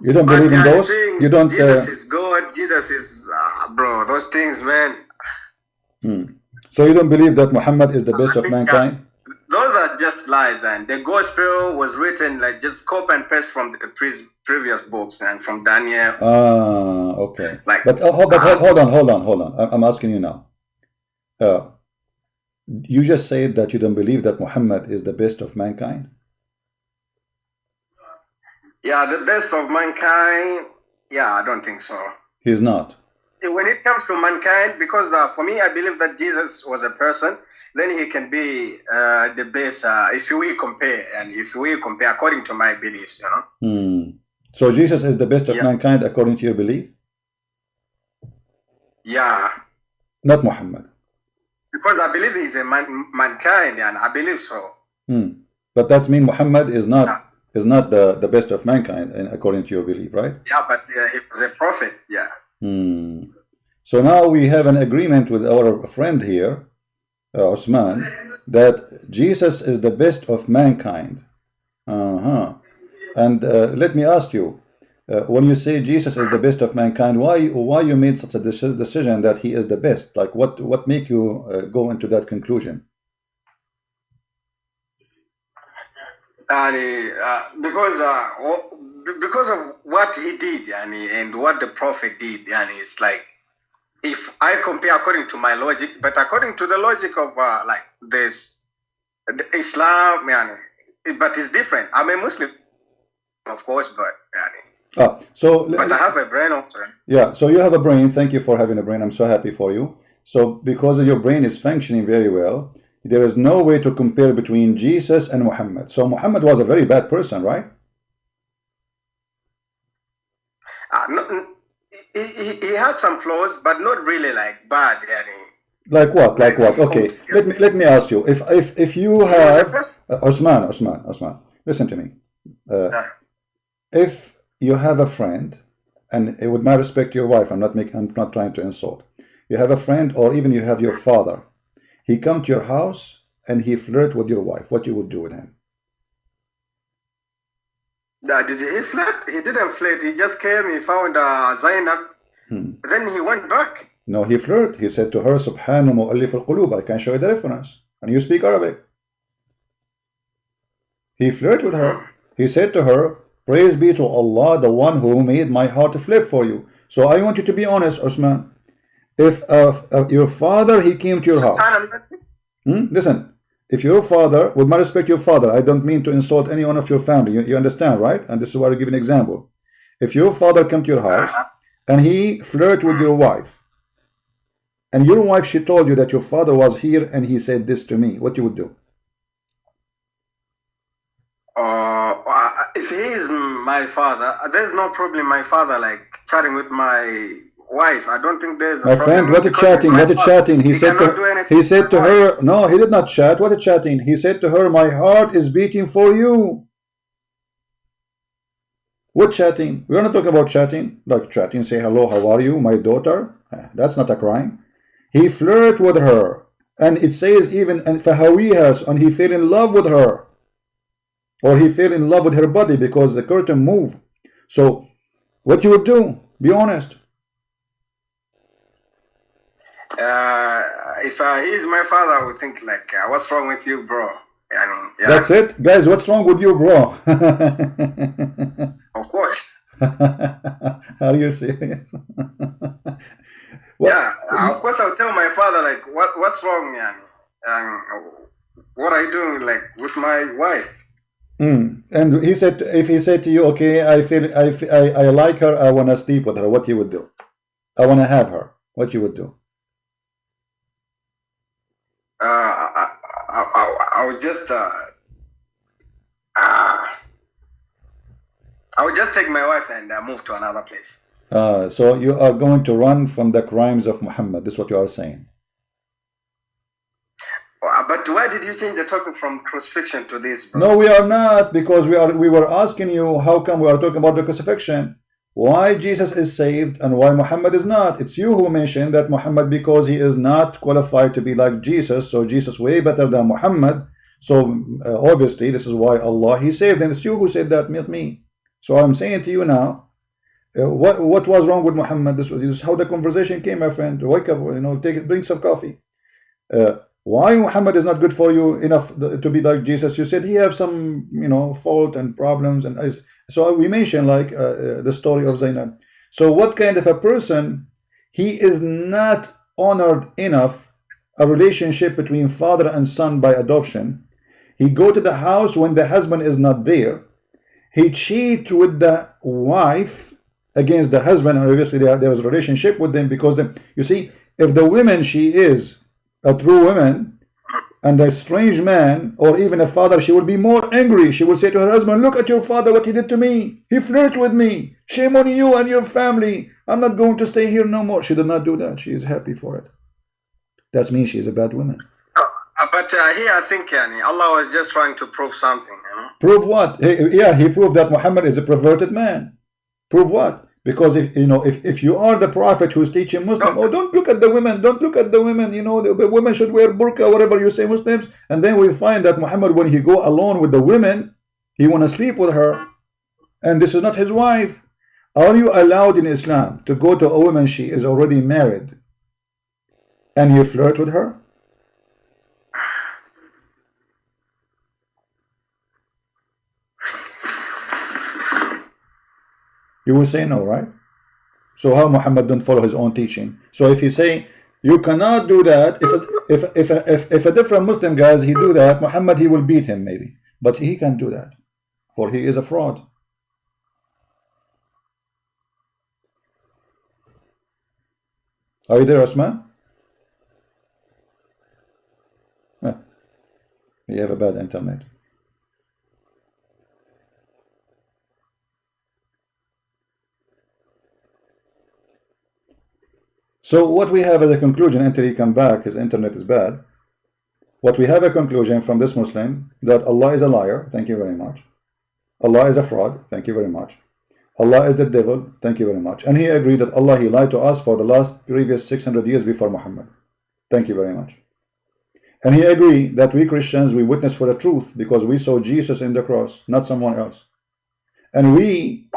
You don't believe in those? You don't. Jesus is God. Jesus is bro. Those things, man. So you don't believe that Muhammad is the best of mankind? Those are just lies, and the gospel was written just copy and paste from the previous books and from Daniel. Okay. Hold on. I'm asking you now. You just said that you don't believe that Muhammad is the best of mankind. Yeah, the best of mankind. Yeah, I don't think so. He's not. When it comes to mankind, because for me, I believe that Jesus was a person, then he can be the best if we compare according to my beliefs, So Jesus is the best of mankind according to your belief? Yeah. Not Muhammad. Because I believe he's a mankind, and I believe so. But that means Muhammad is not the best of mankind according to your belief, right? Yeah, but he was a prophet, yeah. So now we have an agreement with our friend here, Uzman, that Jesus is the best of mankind. And let me ask you, when you say Jesus is the best of mankind, why you made such a decision that he is the best? Like what make you go into that conclusion? Because of what he did, and what the prophet did, it's like, if I compare according to my logic, but according to the logic of this Islam, yani, but it's different. I'm a Muslim, of course, but but I have a brain also. Yeah, so you have a brain. Thank you for having a brain. I'm so happy for you. So because your brain is functioning very well, there is no way to compare between Jesus and Muhammad. So Muhammad was a very bad person, right? No, he had some flaws, but not really like bad. Yani. Like what? Like what? Okay, let me ask you. If you have Uzman, listen to me. If you have a friend, and with my respect to your wife, I'm not trying to insult. You have a friend, or even you have your father. He come to your house and he flirt with your wife. What you would do with him? Did he flirt? He didn't flirt. He just came. He found Zainab. Then he went back. No, he flirt. He said to her, "Subhanu mu'allif al-qulub." I can show you the reference. And you speak Arabic. He flirted with her. He said to her, "Praise be to Allah, the one who made my heart flip for you." So I want you to be honest, Uzman. If your father, he came to your house. Listen, if your father, with my respect to your father, I don't mean to insult any one of your family. You understand, right? And this is why I give an example. If your father came to your house and he flirted with your wife, and your wife, she told you that your father was here and he said this to me, what you would do? If he is my father, there's no problem. My father like chatting with my wife. I don't think there's a my friend. What a chatting? What a chatting? He said to her. No, he did not chat. What a chatting? He said to her, "My heart is beating for you." What chatting? We're not talking about chatting. Like chatting, say hello, how are you, my daughter? That's not a crime. He flirted with her, and it says even and fahawihas, and he fell in love with her, or he fell in love with her body because the curtain moved. So, what you would do? Be honest. If he's my father, I would think like, what's wrong with you, bro? That's it, guys. What's wrong with you, bro? Of course. Are you serious? Yeah, of course I'll tell my father like what's wrong, what are you doing like with my wife? And he said, if he said to you, okay, I like her, I want to sleep with her, what you would do? I want to have her, what you would do? I would just take my wife and move to another place. So you are going to run from the crimes of Muhammad. This is what you are saying. But why did you change the topic from crucifixion to this, bro? No, we are not, because we were asking you how come we are talking about the crucifixion. Why Jesus is saved and why Muhammad is not. It's you who mentioned that Muhammad, because he is not qualified to be like Jesus, so Jesus way better than Muhammad. So obviously this is why Allah, he saved, and it's you who said that, not me. So I'm saying to you now, what was wrong with Muhammad? This is how the conversation came, my friend. Wake up, drink some coffee. Why Muhammad is not good for you enough to be like Jesus? You said he have some, fault and problems, and so we mentioned like the story of Zainab. So what kind of a person? He is not honored enough a relationship between father and son by adoption. He go to the house when the husband is not there. He cheat with the wife against the husband, and obviously there was a relationship with them, because you see, if the woman, she is a true woman, and a strange man, or even a father, she will be more angry. She will say to her husband, look at your father, what he did to me. He flirted with me. Shame on you and your family. I'm not going to stay here no more. She did not do that. She is happy for it. That means she is a bad woman. But here I think Allah was just trying to prove something. Prove what? He proved that Muhammad is a perverted man. Prove what? Because if you are the prophet who's teaching Muslims, don't look at the women, don't look at the women, the women should wear burqa, whatever you say, Muslims, and then we find that Muhammad, when he go alone with the women, he want to sleep with her, and this is not his wife. Are you allowed in Islam to go to a woman, she is already married, and you flirt with her? You will say no, right? So how Muhammad don't follow his own teaching? So if you say You cannot do that. If a different Muslim guys he do that, Muhammad he will beat him maybe, but he can't do that, for he is a fraud. Are you there, Uzman? You have a bad internet. So what we have as a conclusion until he come back, his internet is bad. What we have a conclusion from this Muslim that Allah is a liar, thank you very much. Allah is a fraud, thank you very much. Allah is the devil, thank you very much. And he agreed that Allah he lied to us for the last previous 600 years before Muhammad. Thank you very much. And he agreed that we Christians, we witness for the truth because we saw Jesus in the cross, not someone else. And we,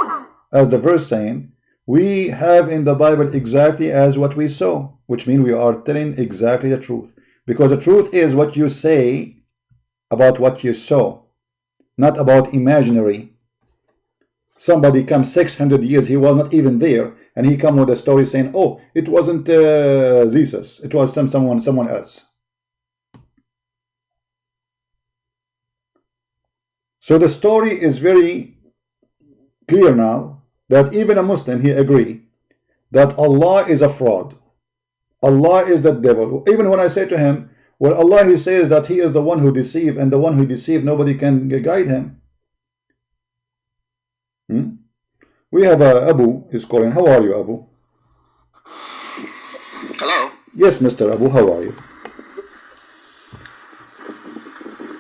as the verse saying, we have in the Bible exactly as what we saw, which means we are telling exactly the truth. Because the truth is what you say about what you saw, not about imaginary. Somebody comes 600 years, he was not even there, and he come with a story saying, oh, it wasn't Jesus, it was someone else. So the story is very clear now that even a Muslim, he agree that Allah is a fraud. Allah is the devil. Even when I say to him, well, Allah he says that he is the one who deceived, and the one who deceived, nobody can guide him. We have Abu is calling. How are you, Abu? Hello. Yes, Mr. Abu, how are you?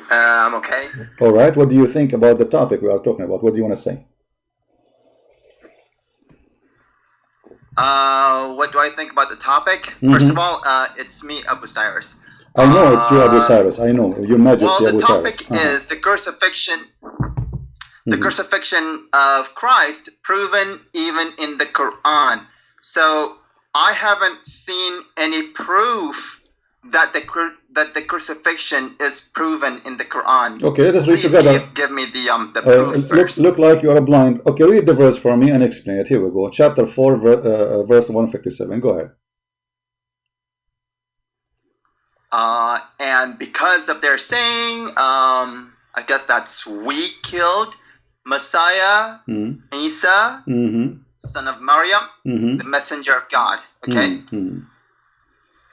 I'm okay. All right. What do you think about the topic we are talking about? What do you want to say? What do I think about the topic? First of all, it's me, Abu Cyrus. I know it's you, Abu Cyrus. I know, Your Majesty, Abu Well, the Cyrus. topic is the crucifixion. The crucifixion of Christ, proven even in the Quran. So I haven't seen any proof that the crucifixion is proven in the Quran. Okay, let us read Please together. give me the proof first. Look like you are blind. Okay, read the verse for me and explain it. Here we go. Chapter 4, verse 157. Go ahead. And because of their saying, I guess that's we killed Messiah, Isa, son of Maryam, the messenger of God. Okay.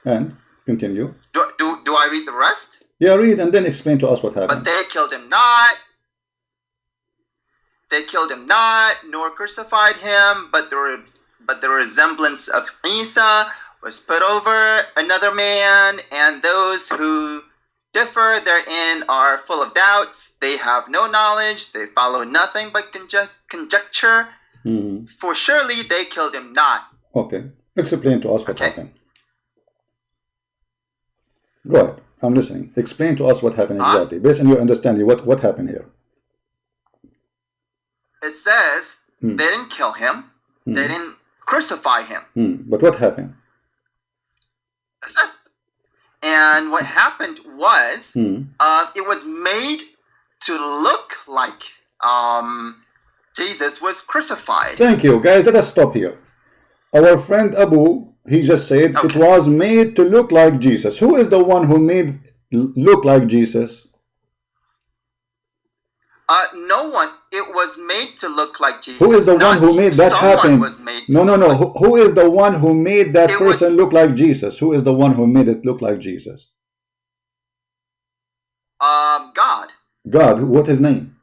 And continue. Do I read the rest? Yeah, read and then explain to us what But happened. they killed him not. They killed him not, nor crucified him, but the resemblance of Isa was put over another man, and those who differ therein are full of doubts. They have no knowledge. They follow nothing but conjecture. For surely they killed him not. Okay. Explain to us what happened. Go ahead. I'm listening. Explain to us what happened exactly. Based on your understanding, what happened here? It says they didn't kill him. They didn't crucify him. But what happened? That's it. And what happened was, it was made to look like Jesus was crucified. Thank you, guys. Let us stop here. Our friend Abu, he just said it was made to look like Jesus. Who is the one who made look like Jesus? No one. It was made to look like Jesus. Who is the one who made that happen? No. Who is the one who made that person look like Jesus? Who is the one who made it look like Jesus? God. God. What his name?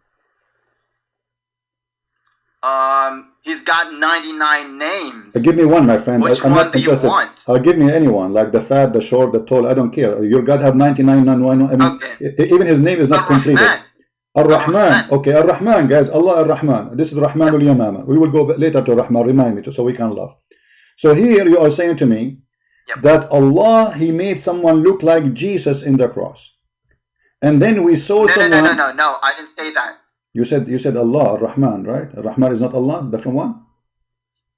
He's got 99 names. Give me one, my friend. Which I'm one not do interested. you want? Give me anyone, like the fat, the short, the tall. I don't care. Your God have 99. I mean, even his name is not completed. Ar-Rahman. Okay, Ar-Rahman, guys. Allah Ar-Rahman. This is Rahman al-Yamama. We will go later to Rahman. Remind me so we can laugh. So here you are saying to me that Allah, he made someone look like Jesus in the cross. And then we saw someone. No. I didn't say that. You said Allah, Ar-Rahman, right? Ar-Rahman is not Allah, different one?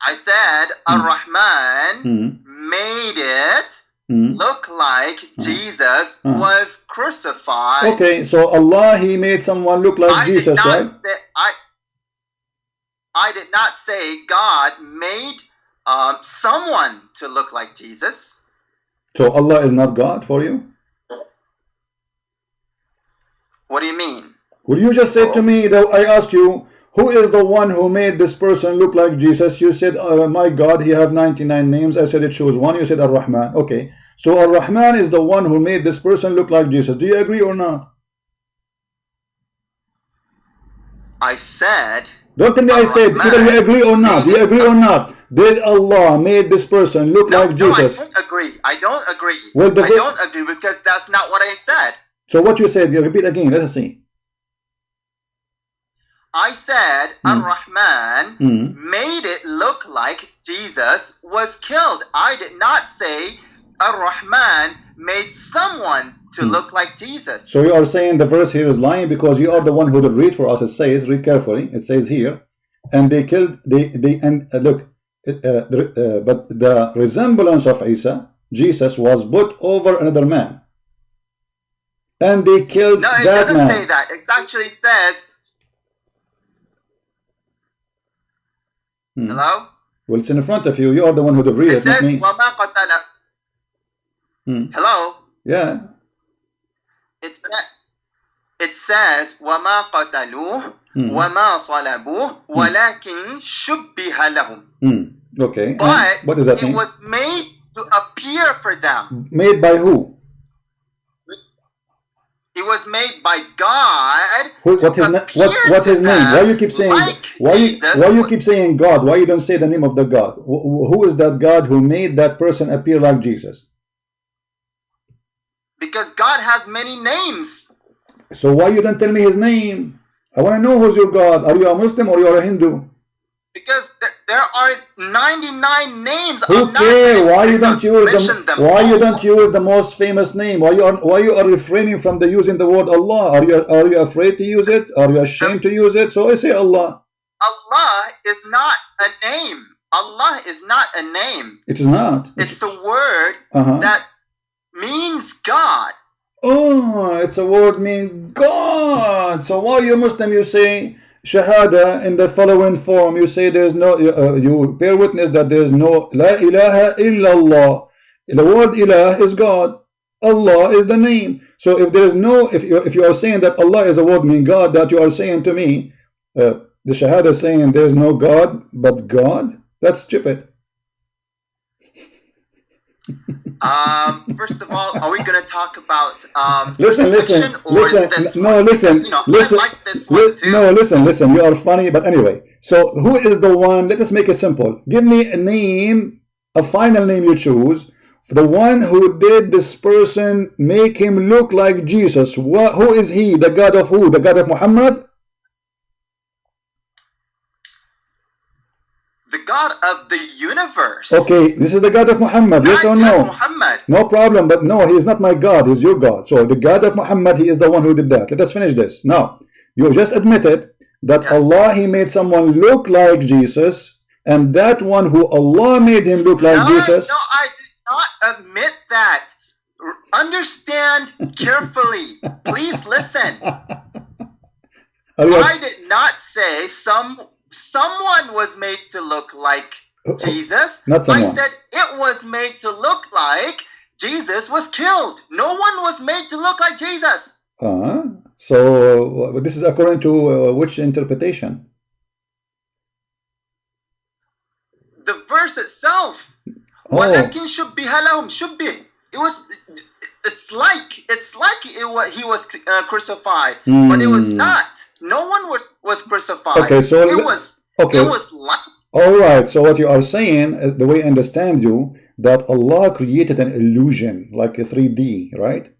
I said Ar-Rahman made it look like Jesus was crucified. Okay, so Allah, he made someone look like Jesus, right? I did not say God made someone to look like Jesus. So Allah is not God for you? What do you mean? Well, you just said to me that I asked you, who is the one who made this person look like Jesus? You said, my God, he have 99 names. I said, it shows one. You said Ar-Rahman. Okay. So Ar-Rahman is the one who made this person look like Jesus. Do you agree or not? I said... Don't tell me I said, either you agree or not. Do you agree or not? Did Allah made this person look like Jesus? No, I don't agree. I don't agree. Well, I don't agree because that's not what I said. So what you said, you repeat again. Let us see. I said Ar-Rahman made it look like Jesus was killed. I did not say Ar-Rahman made someone to look like Jesus. So you are saying the verse here is lying because you are the one who will read for us. It says, read carefully. It says here, and they killed, look, but the resemblance of Isa, Jesus, was put over another man. And they killed that man. No, it doesn't say that. It actually says, hello? Well, it's in front of you. You are the one who will read it, not me. Hello? Yeah. It says وَمَا قَتَلُوهُ وَمَا صَلَبُوهُ وَلَكِنْ شُبِّهَ لَهُمْ. Okay. But what does that mean? It was made to appear for them. Made by who? It was made by God. What his name? Why you keep saying like why you keep saying God? Why you don't say the name of the God? Who is that God who made that person appear like Jesus? Because God has many names. So why you don't tell me his name? I want to know who's your God. Are you a Muslim or you are a Hindu? Because there are 99 names. Who cares? Why you don't use you don't use the most famous name? Why you are refraining from the using the word Allah? Are you afraid to use it? Are you ashamed to use it? So I say Allah. Allah is not a name. Allah is not a name. It is not. It's a word that means God. Oh, it's a word mean God. So why you Muslim you say Shahada in the following form? You say there's no, you bear witness that there's no La ilaha illallah. The word ilah is God. Allah is the name. So if there is no, if you are saying that Allah is a word mean God, that you are saying to me, the Shahada is saying there's no God but God, that's stupid. First of all, are we going to talk about listen. You are funny, but anyway. So who is the one? Let us make it simple. Give me a name, a final name you choose, for the one who did this person make him look like Jesus. Who is he? The God of who? The God of Muhammad? The God of the universe. Okay, this is the God of Muhammad, yes or no? Muhammad. No problem, but no, he is not my God, he is your God. So the God of Muhammad, he is the one who did that. Let us finish this. Now, you just admitted that Allah, he made someone look like Jesus, and that one who Allah made him look like Jesus. No, I did not admit that. Understand carefully. Please listen. I did not say someone was made to look like Jesus. Not someone. I said it was made to look like Jesus was killed. No one was made to look like Jesus. So this is according to which interpretation? The verse itself. وَلَكِنْ شُبِّهَ لَهُمْ شُبِّهِ. It's like he was crucified, but it was not. No one was crucified. Okay, so it was like. All right. So what you are saying, the way I understand you, that Allah created an illusion, like a 3D, right?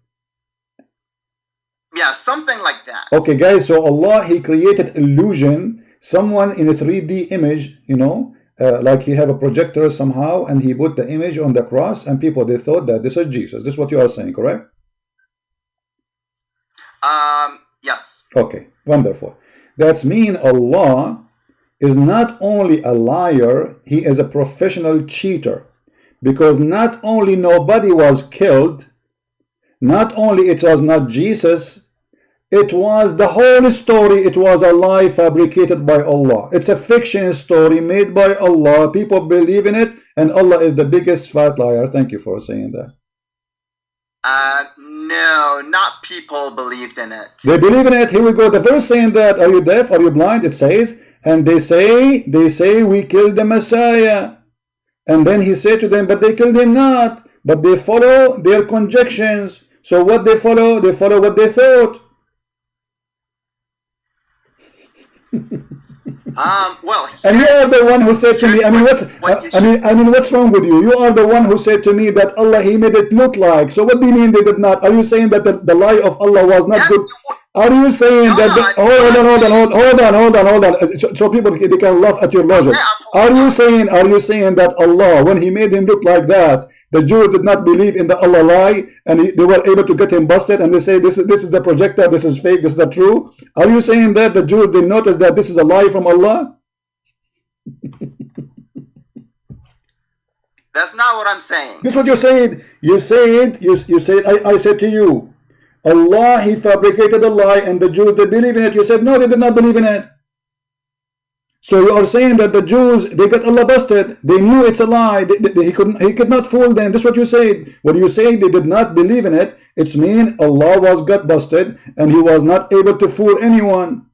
Yeah, something like that. Okay, guys. So Allah, he created illusion, someone in a 3D image, you know, like he have a projector somehow, and he put the image on the cross, and people they thought that this is Jesus. This is what you are saying, correct? Yes. Okay, wonderful. That's mean Allah is not only a liar, he is a professional cheater, because not only nobody was killed, not only it was not Jesus, it was the whole story, it was a lie fabricated by Allah. It's a fiction story made by Allah. People believe in it, and Allah is the biggest fat liar. Thank you for saying that. No, not people believed in it. They believe in it. Here we go. The verse saying that, are you deaf? Are you blind? It says, and they say we killed the Messiah. And then he said to them, but they killed him not, but they follow their conjectures. So what they follow what they thought. Well, and you are the one who said to me, I mean, what's wrong with you? You are the one who said to me that Allah, He made it look like. So what do you mean they did not? Are you saying that the lie of Allah was not good? Are you saying that? Hold on. So people they can laugh at your logic. Are you saying that Allah, when He made him look like that, the Jews did not believe in the Allah lie, and they were able to get him busted, and they say this is the projector, this is fake, this is not true? Are you saying that the Jews did notice that this is a lie from Allah? That's not what I'm saying. This is what you said. You said I said to you, Allah, He fabricated a lie, and the Jews, they believe in it. You said, no, they did not believe in it. So you are saying that the Jews, they got Allah busted. They knew it's a lie. He could not fool them. This is what you said. When you say they did not believe in it, it's mean Allah got busted, and He was not able to fool anyone.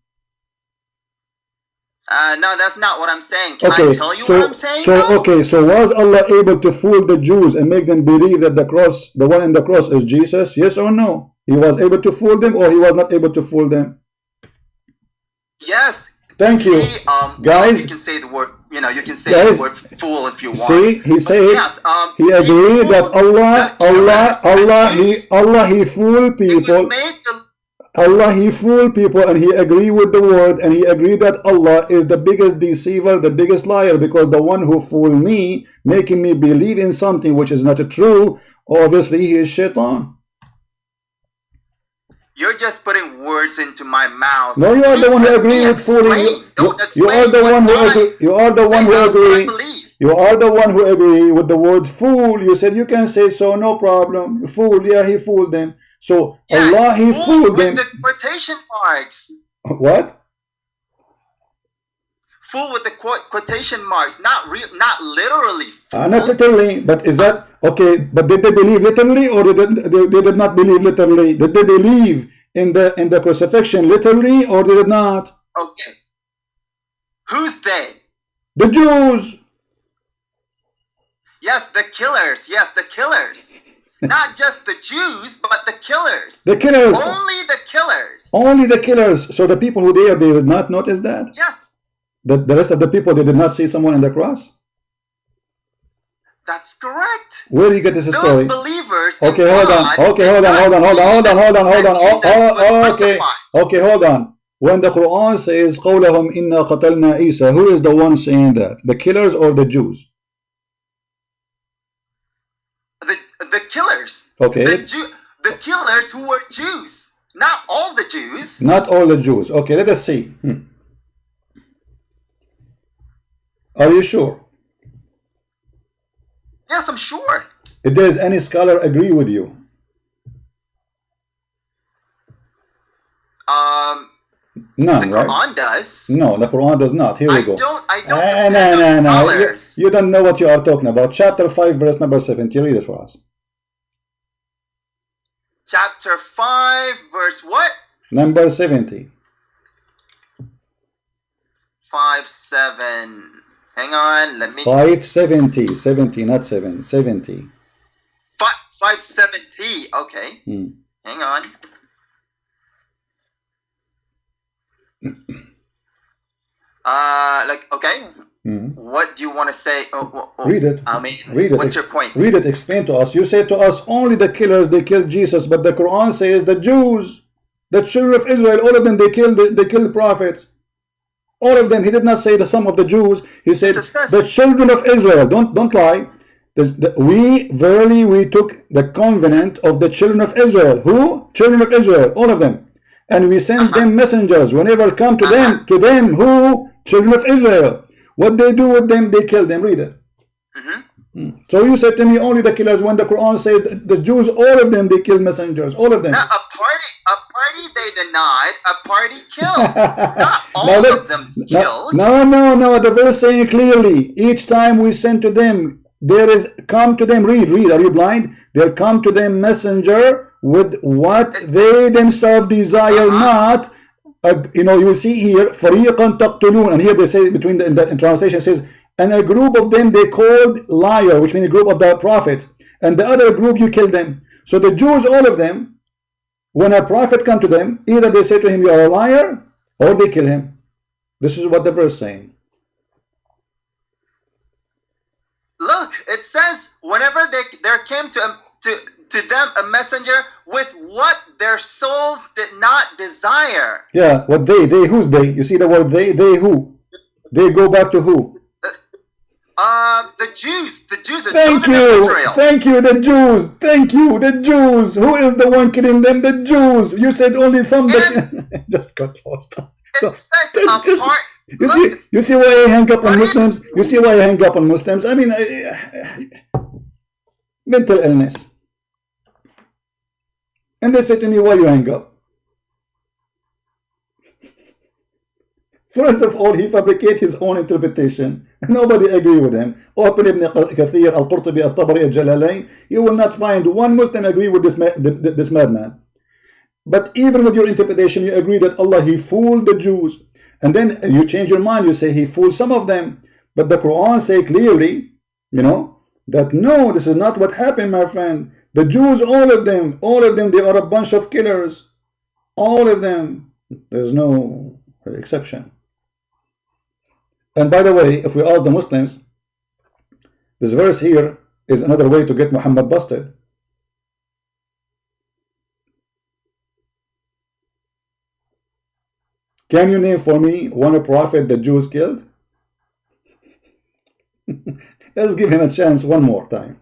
No, that's not what I'm saying. Can I tell you what I'm saying? So was Allah able to fool the Jews and make them believe that the one in the cross is Jesus? Yes or no? He was able to fool them, or He was not able to fool them? Yes. Thank you, guys. You can say the word. You can say the word fool if you want. See, he said he agreed that Allah, He fooled people. Allah, He fooled people, and he agreed with the word, and he agreed that Allah is the biggest deceiver, the biggest liar, because the one who fooled me, making me believe in something which is not true, obviously he is shaitan. You're just putting words into my mouth. No, you are the one who agreed with fooling. You are the one who agree. You are the one who agree. You are the one who agree with the word fool. You said you can say so, no problem. Fool, yeah, he fooled them. So Allah, He fooled them. With the quotation marks. What? Fool with the quotation marks, not literally. Not literally, but is that okay? But did they believe literally, or they did not believe literally? Did they believe in the crucifixion literally, or did they not? Okay. Who's they? The Jews. Yes, the killers. Yes, the killers. Not just the Jews, but the killers. The killers. Only the killers. Only the killers. So the people who they did not notice that? Yes. The rest of the people, they did not see someone on the cross? That's correct. Where do you get this story? Those believers. Okay, hold on. Okay, hold on. When the Quran says قَوْلَهُمْ إِنَّا قَتَلْنَا عِيسَى, who is the one saying that? The killers or the Jews? The killers. Okay. The killers who were Jews. Not all the Jews. Not all the Jews. Okay, let us see. Are you sure? Yes, I'm sure. If there is any scholar agree with you? None, the right? Quran does. No, the Quran does not. Here we go. I don't. No. You don't know what you are talking about. Chapter 5, verse number 70. Read it for us. Chapter 5, verse what? Number 70. 5-7. Hang on, let me. 570. 70, not 7. 70. 570. Okay. Hang on. Okay. What do you want to say? Read it. I mean, read it. What's your point? Read it. Explain to us. You said to us only the killers they killed Jesus, but the Quran says the Jews, the children of Israel, all of them they killed the prophets. All of them. He did not say the sum of the Jews. He said the children of Israel. Don't lie. We took the covenant of the children of Israel. Who? Children of Israel. All of them. And we sent them messengers. Whenever come to them, who? Children of Israel. What they do with them, they kill them. Read it. So you said to me only the killers, when the Quran says the Jews, all of them, they killed messengers. All of them. Now, a party they denied, a party killed. Not all of them killed. No. The verse saying clearly, each time we sent to them, there is come to them, read, are you blind? There come to them messenger with what they themselves desire not. You know, you see here, فَرِيقًا تَقْتُلُونَ, and here they say, between the in translation says, and a group of them they called liar, which means a group of the prophet, and the other group you kill them. So the Jews, all of them, when a prophet come to them, either they say to him, you are a liar, or they kill him. This is what the verse is saying. Look, it says whenever there came to them a messenger with what their souls did not desire. Yeah, what they, who's they? You see the word they who? They go back to who? The Jews, the Thank you, thank you, the Jews, thank you, the Jews. Who is the one killing them? The Jews. You said only some. Just got lost. It says apart. You see why I hang up on Muslims? You see why I hang up on Muslims? I mean, mental illness. And they say to me, why you hang up? First of all, he fabricates his own interpretation. Nobody agree with him. Open Ibn Kathir, Al-Qurtubi, Al-Tabari, Al-Jalalain. You will not find one Muslim agree with this madman. But even with your interpretation, you agree that Allah, he fooled the Jews. And then you change your mind, you say he fooled some of them. But the Quran say clearly, you know, that no, this is not what happened, my friend. The Jews, all of them, they are a bunch of killers. All of them. There's no exception. And by the way, if we ask the Muslims, this verse here is another way to get Muhammad busted. Can you name for me one prophet the Jews killed? Let's give him a chance one more time.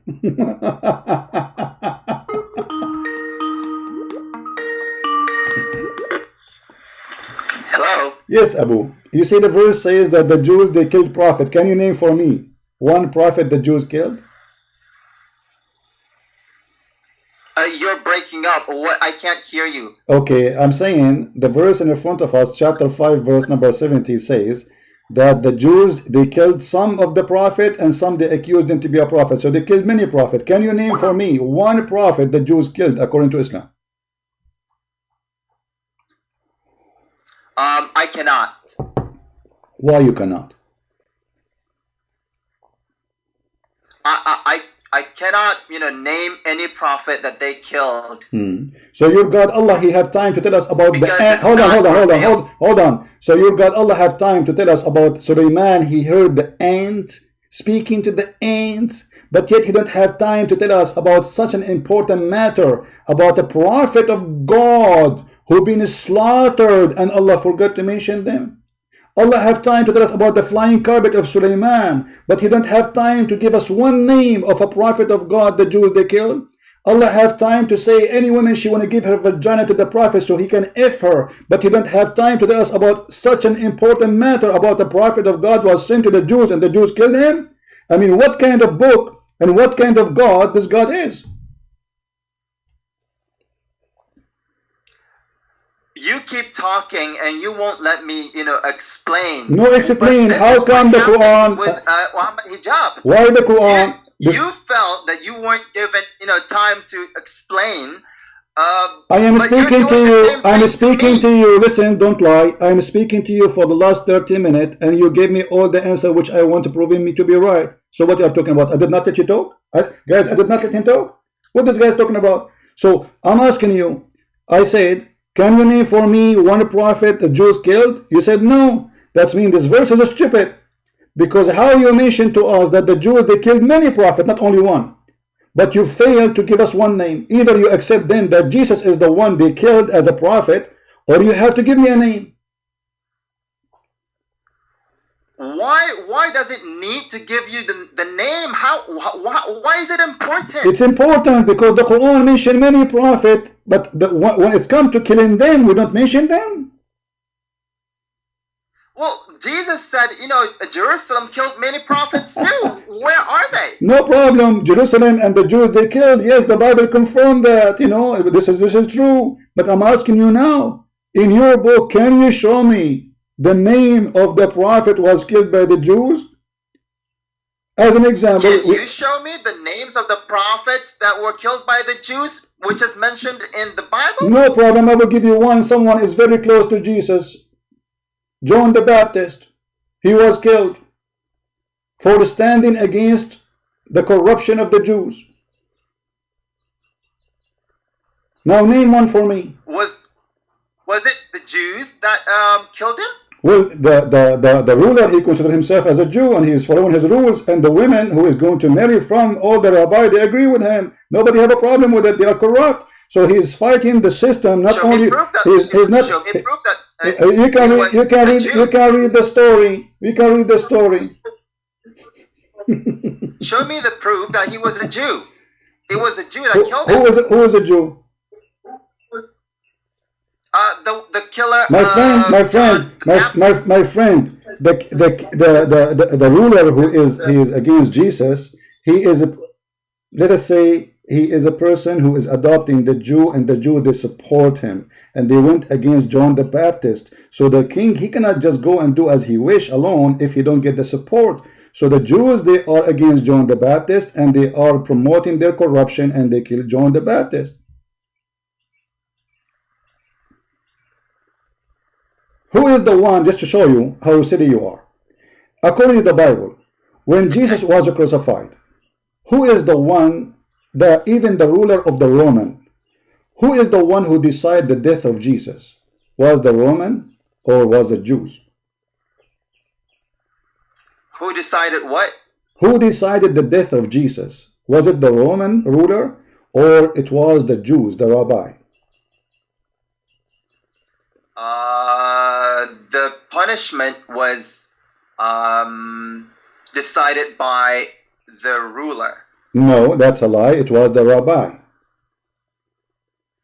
Hello? Yes, Abu. You see the verse says that the Jews, they killed prophet. Can you name for me one prophet the Jews killed? You're breaking up. What? I can't hear you. Okay, I'm saying the verse in front of us, chapter 5, verse number 70 says that the Jews, they killed some of the prophet and some they accused them to be a prophet. So they killed many prophets. Can you name for me one prophet the Jews killed according to Islam? I cannot. Why you cannot? I cannot, name any prophet that they killed. So your God Allah, he have time to tell us about Because the ant. Hold on. So your God Allah have time to tell us about Sulaiman. He heard the ant speaking to the ants, but yet he don't have time to tell us about such an important matter, about a prophet of God who been slaughtered, and Allah forgot to mention them. Allah have time to tell us about the flying carpet of Sulaiman, but he don't have time to give us one name of a prophet of God the Jews they killed. Allah have time to say any woman she want to give her vagina to the prophet so he can F her, but he don't have time to tell us about such an important matter about the prophet of God was sent to the Jews and the Jews killed him. I mean, what kind of book and what kind of God this God is? You keep talking and you won't let me, explain. No explain. How come the Quran? With Muhammad Hijab. Why the Quran? You felt that you weren't given, time to explain. I am speaking to you. I'm speaking to you. Listen, don't lie. I'm speaking to you for the last 30 minutes, and you gave me all the answer which I want to prove me to be right. So what you are talking about? I did not let you talk, guys. I did not let him talk. What this guy is talking about? So I'm asking you. I said, can you name for me one prophet the Jews killed? You said no. That means this verse is stupid. Because how you mentioned to us that the Jews, they killed many prophets, not only one. But you failed to give us one name. Either you accept then that Jesus is the one they killed as a prophet, or you have to give me a name. Why does it need to give you the name? Why is it important? It's important because the Quran mentioned many prophets, but when it's come to killing them, we don't mention them. Well, Jesus said, Jerusalem killed many prophets too. Where are they? No problem. Jerusalem and the Jews they killed. Yes, the Bible confirmed that. This is true. But I'm asking you now, in your book, can you show me the name of the prophet was killed by the Jews? As an example, can you show me the names of the prophets that were killed by the Jews, which is mentioned in the Bible? No problem. I will give you one. Someone is very close to Jesus. John the Baptist. He was killed for standing against the corruption of the Jews. Now name one for me. Was it the Jews that killed him? Well, the ruler, he considered himself as a Jew, and he is following his rules, and the women who is going to marry from all the rabbi, they agree with him. Nobody have a problem with it. They are corrupt. So he is fighting the system. Not show only me proof that, he's not. show me proof that You can read the story. You can read the story. Show me the proof that he was a Jew. It was a Jew that killed him. Who is a Jew? The killer. My friend, the ruler who is against Jesus. He is let us say he is a person who is adopting the Jew, and the Jew, they support him, and they went against John the Baptist. So the king, he cannot just go and do as he wish alone if he don't get the support. So the Jews, they are against John the Baptist, and they are promoting their corruption, and they kill John the Baptist. Who is the one, just to show you how silly you are? According to the Bible, when Jesus was crucified, who is the one, even the ruler of the Roman, who is the one who decided the death of Jesus? Was the Roman or was the Jews? Who decided what? Who decided the death of Jesus? Was it the Roman ruler or it was the Jews, the rabbi? The punishment was decided by the ruler. No, that's a lie. It was the rabbi.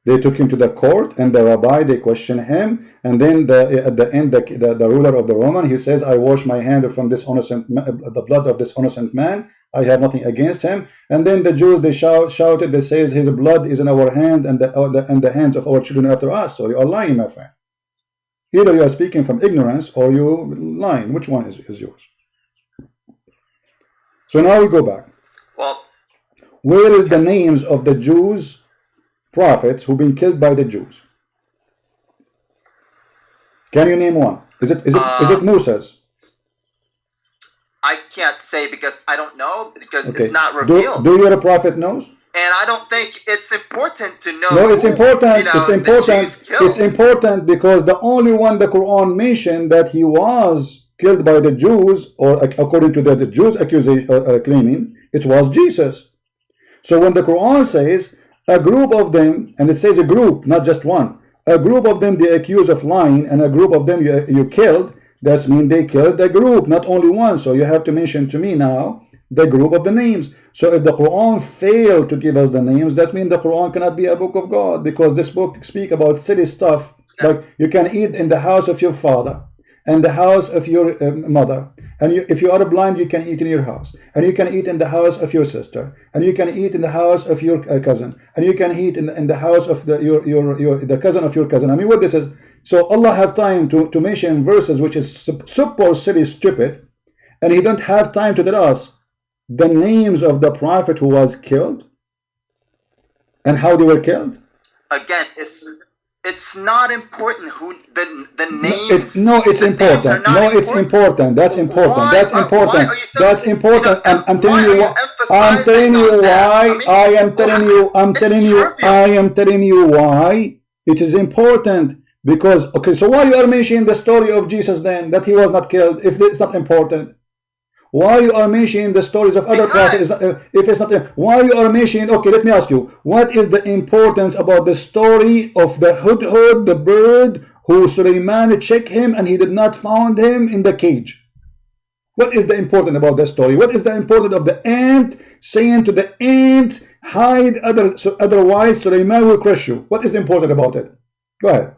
They took him to the court, and the rabbi, they questioned him, and then at the end, the ruler of the Roman, he says, I wash my hand from this innocent, the blood of this innocent man. I have nothing against him. And then the Jews, they shouted, they says, his blood is in our hand and the hands of our children after us. So you are lying, my friend. Either you are speaking from ignorance or you lying. Which one is yours? So now we go back. Well, where is the names of the Jews prophets who've been killed by the Jews? Can you name one? Is it Moses? I can't say because I don't know, because it's not revealed. Do your prophet knows? And I don't think it's important to know. No, it's important. It's important. It's important because the only one the Quran mentioned that he was killed by the Jews, or according to the Jews accusation claiming, it was Jesus. So when the Quran says a group of them, and it says a group, not just one, a group of them they accuse of lying, and a group of them you killed, that means they killed the group, not only one. So you have to mention to me now the group of the names. So if the Quran failed to give us the names, that means the Quran cannot be a book of God, because this book speaks about silly stuff, like you can eat in the house of your father and the house of your mother, and if you are blind, you can eat in your house, and you can eat in the house of your sister, and you can eat in the house of your cousin, and you can eat in the house of the cousin of your cousin. I mean, what this is. So Allah have time to mention verses which is super silly, stupid, and He don't have time to tell us the names of the prophet who was killed and how they were killed. Again, it's not important who the names. It's important. It's important. That's important. Why? That's important. That's important. I'm telling you why. I'm telling you why. I am telling you. I am telling you why it is important. Because okay, so why you are mentioning the story of Jesus then, that he was not killed, if it's not important? Why you are mentioning the stories of other prophets if it's not? Why you are mentioning? Okay, let me ask you, what is the importance about the story of the hudhud, the bird, who Sulaiman checked him and he did not found him in the cage? What is the important about that story? What is the important of the ant saying to the ant, hide, otherwise Sulaiman will crush you? What is important about it? Go ahead.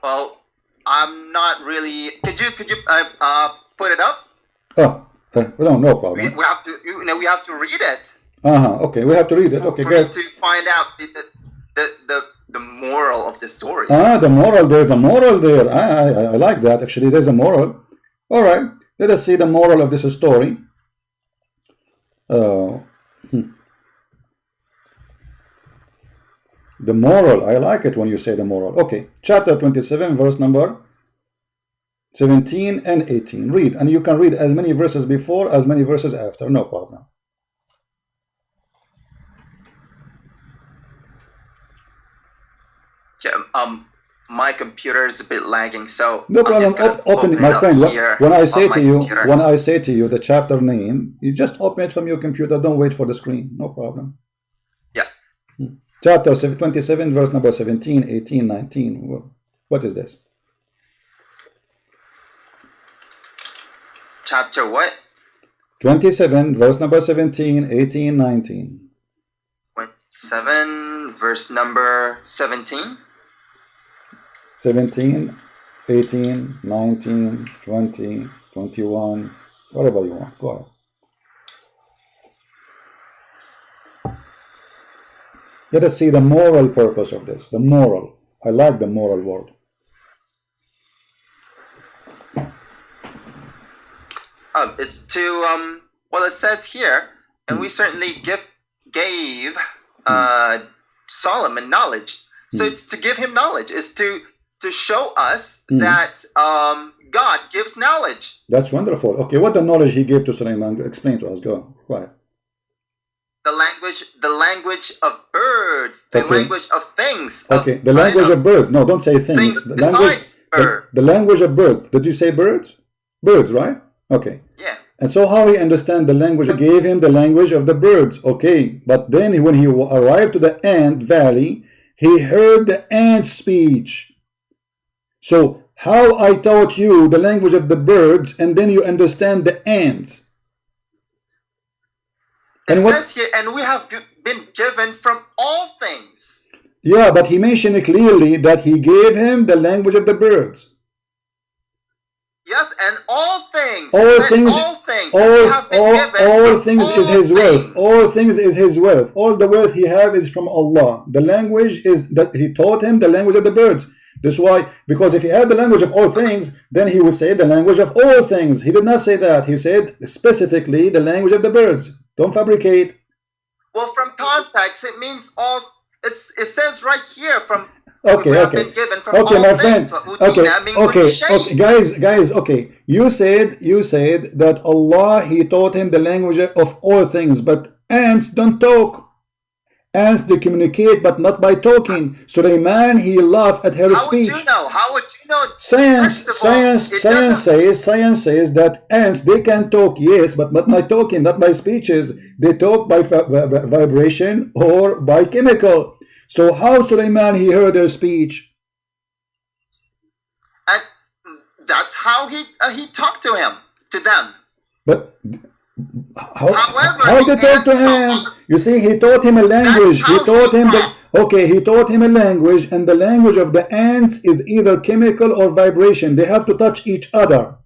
Well, I'm not really. Could you put it up? No problem. We have to. We have to read it. Okay, we have to read it. Okay, guys. To find out the moral of the story. The moral. There's a moral there. I like that. Actually, there's a moral. All right. Let us see the moral of this story. The moral, I like it when you say the moral. Okay, chapter 27, verse number 17 and 18. Read, and you can read as many verses before, as many verses after, no problem. Yeah, my computer is a bit lagging, so no problem. Open it, my friend. When I say to you the chapter name, you just open it from your computer. Don't wait for the screen. No problem. Yeah. Chapter 27, verse number 17, 18, 19. What is this? Chapter what? 27, verse number 17, 18, 19. 27, verse number 17. 17, 18, 19, 20, 21, whatever you want. Go ahead. Let us see the moral purpose of this. The moral. I like the moral word. It's to well, it says here, and we certainly gave Solomon knowledge. So it's to give him knowledge. It's to show us that God gives knowledge. That's wonderful. Okay, what the knowledge he gave to Sulaiman? Explain to us. Go ahead. The language of birds, the language of things. Okay, the language of birds. No, don't say things. The language of birds. Did you say birds? Birds, right? Okay. Yeah. And so how he understand the language? He gave him the language of the birds. Okay, but then when he arrived to the ant valley, he heard the ant speech. So how I taught you the language of the birds, and then you understand the ants. And it says here, and we have been given from all things. Yeah, but he mentioned clearly that he gave him the language of the birds. Yes, and all things. All things is his wealth. All things is his wealth. All the wealth he have is from Allah. The language is that he taught him the language of the birds. That's why, because if he had the language of all things, then he would say the language of all things. He did not say that. He said specifically the language of the birds. Don't fabricate. Well, from context, it means all. It says right here from. Okay, my friend. Okay, guys. Okay, you said that Allah, He taught him the language of all things, but ants don't talk. Ants, they communicate, but not by talking. Sulaiman, he laughed at her speech. How would you know? Science says that ants, they can talk, yes, but not by talking, not by speeches. They talk by vibration or by chemical. So how Sulaiman he heard their speech? And that's how he talked to them. But how they talk to him? You see, he taught him a language. He taught him a language, and the language of the ants is either chemical or vibration. They have to touch each other.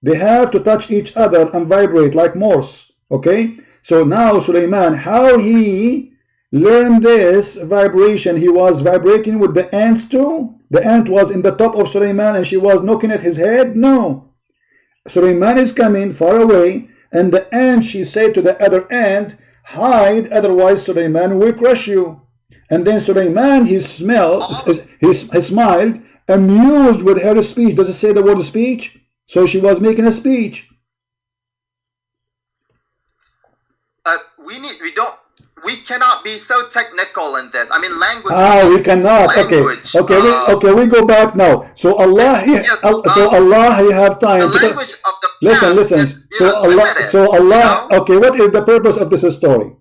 They have to touch each other and vibrate like Morse. Okay? So now Sulaiman, how he learned this vibration? He was vibrating with the ants too? The ant was in the top of Sulaiman and she was knocking at his head? No. Sulaiman is coming far away, and the ant, she said to the other ant, hide, otherwise Sulaiman will crush you. And then Sulaiman, he smiled, amused with her speech. Does it say the word speech? So she was making a speech. We cannot be so technical in this. I mean, language. We cannot. Language, we go back now. So Allah, Allah, He have time. The language of the listen. So Allah. Okay, what is the purpose of this story?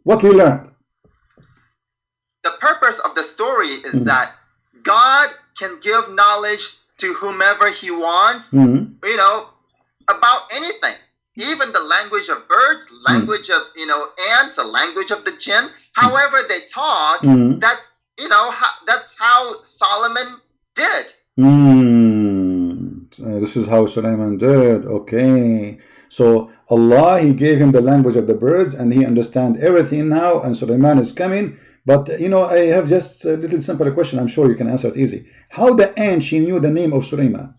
What we learned? The purpose of the story is that God can give knowledge to whomever He wants. You know, about anything. Even the language of birds, language of ants, the language of the jinn. However they talk, that's how Solomon did. This is how Solomon did. Okay, so Allah, He gave him the language of the birds, and he understands everything now. And Solomon is coming. But I have just a little simple question. I'm sure you can answer it easy. How the ant she knew the name of Solomon?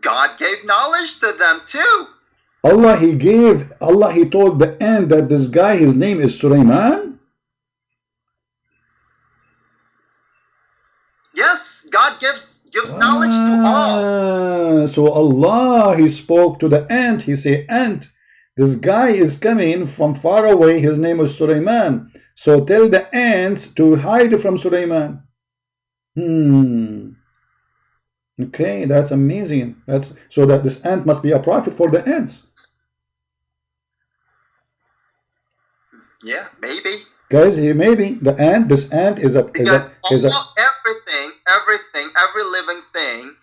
God gave knowledge to them too. Allah, he told the ant that this guy, his name is Sulaiman? Yes, God gives knowledge to all. So Allah, he spoke to the ant. He said, ant, this guy is coming from far away. His name is Sulaiman. So tell the ants to hide from Sulaiman. Okay, that's amazing. So that this ant must be a prophet for the ants. Yeah, maybe. Guys, maybe this ant is every living thing,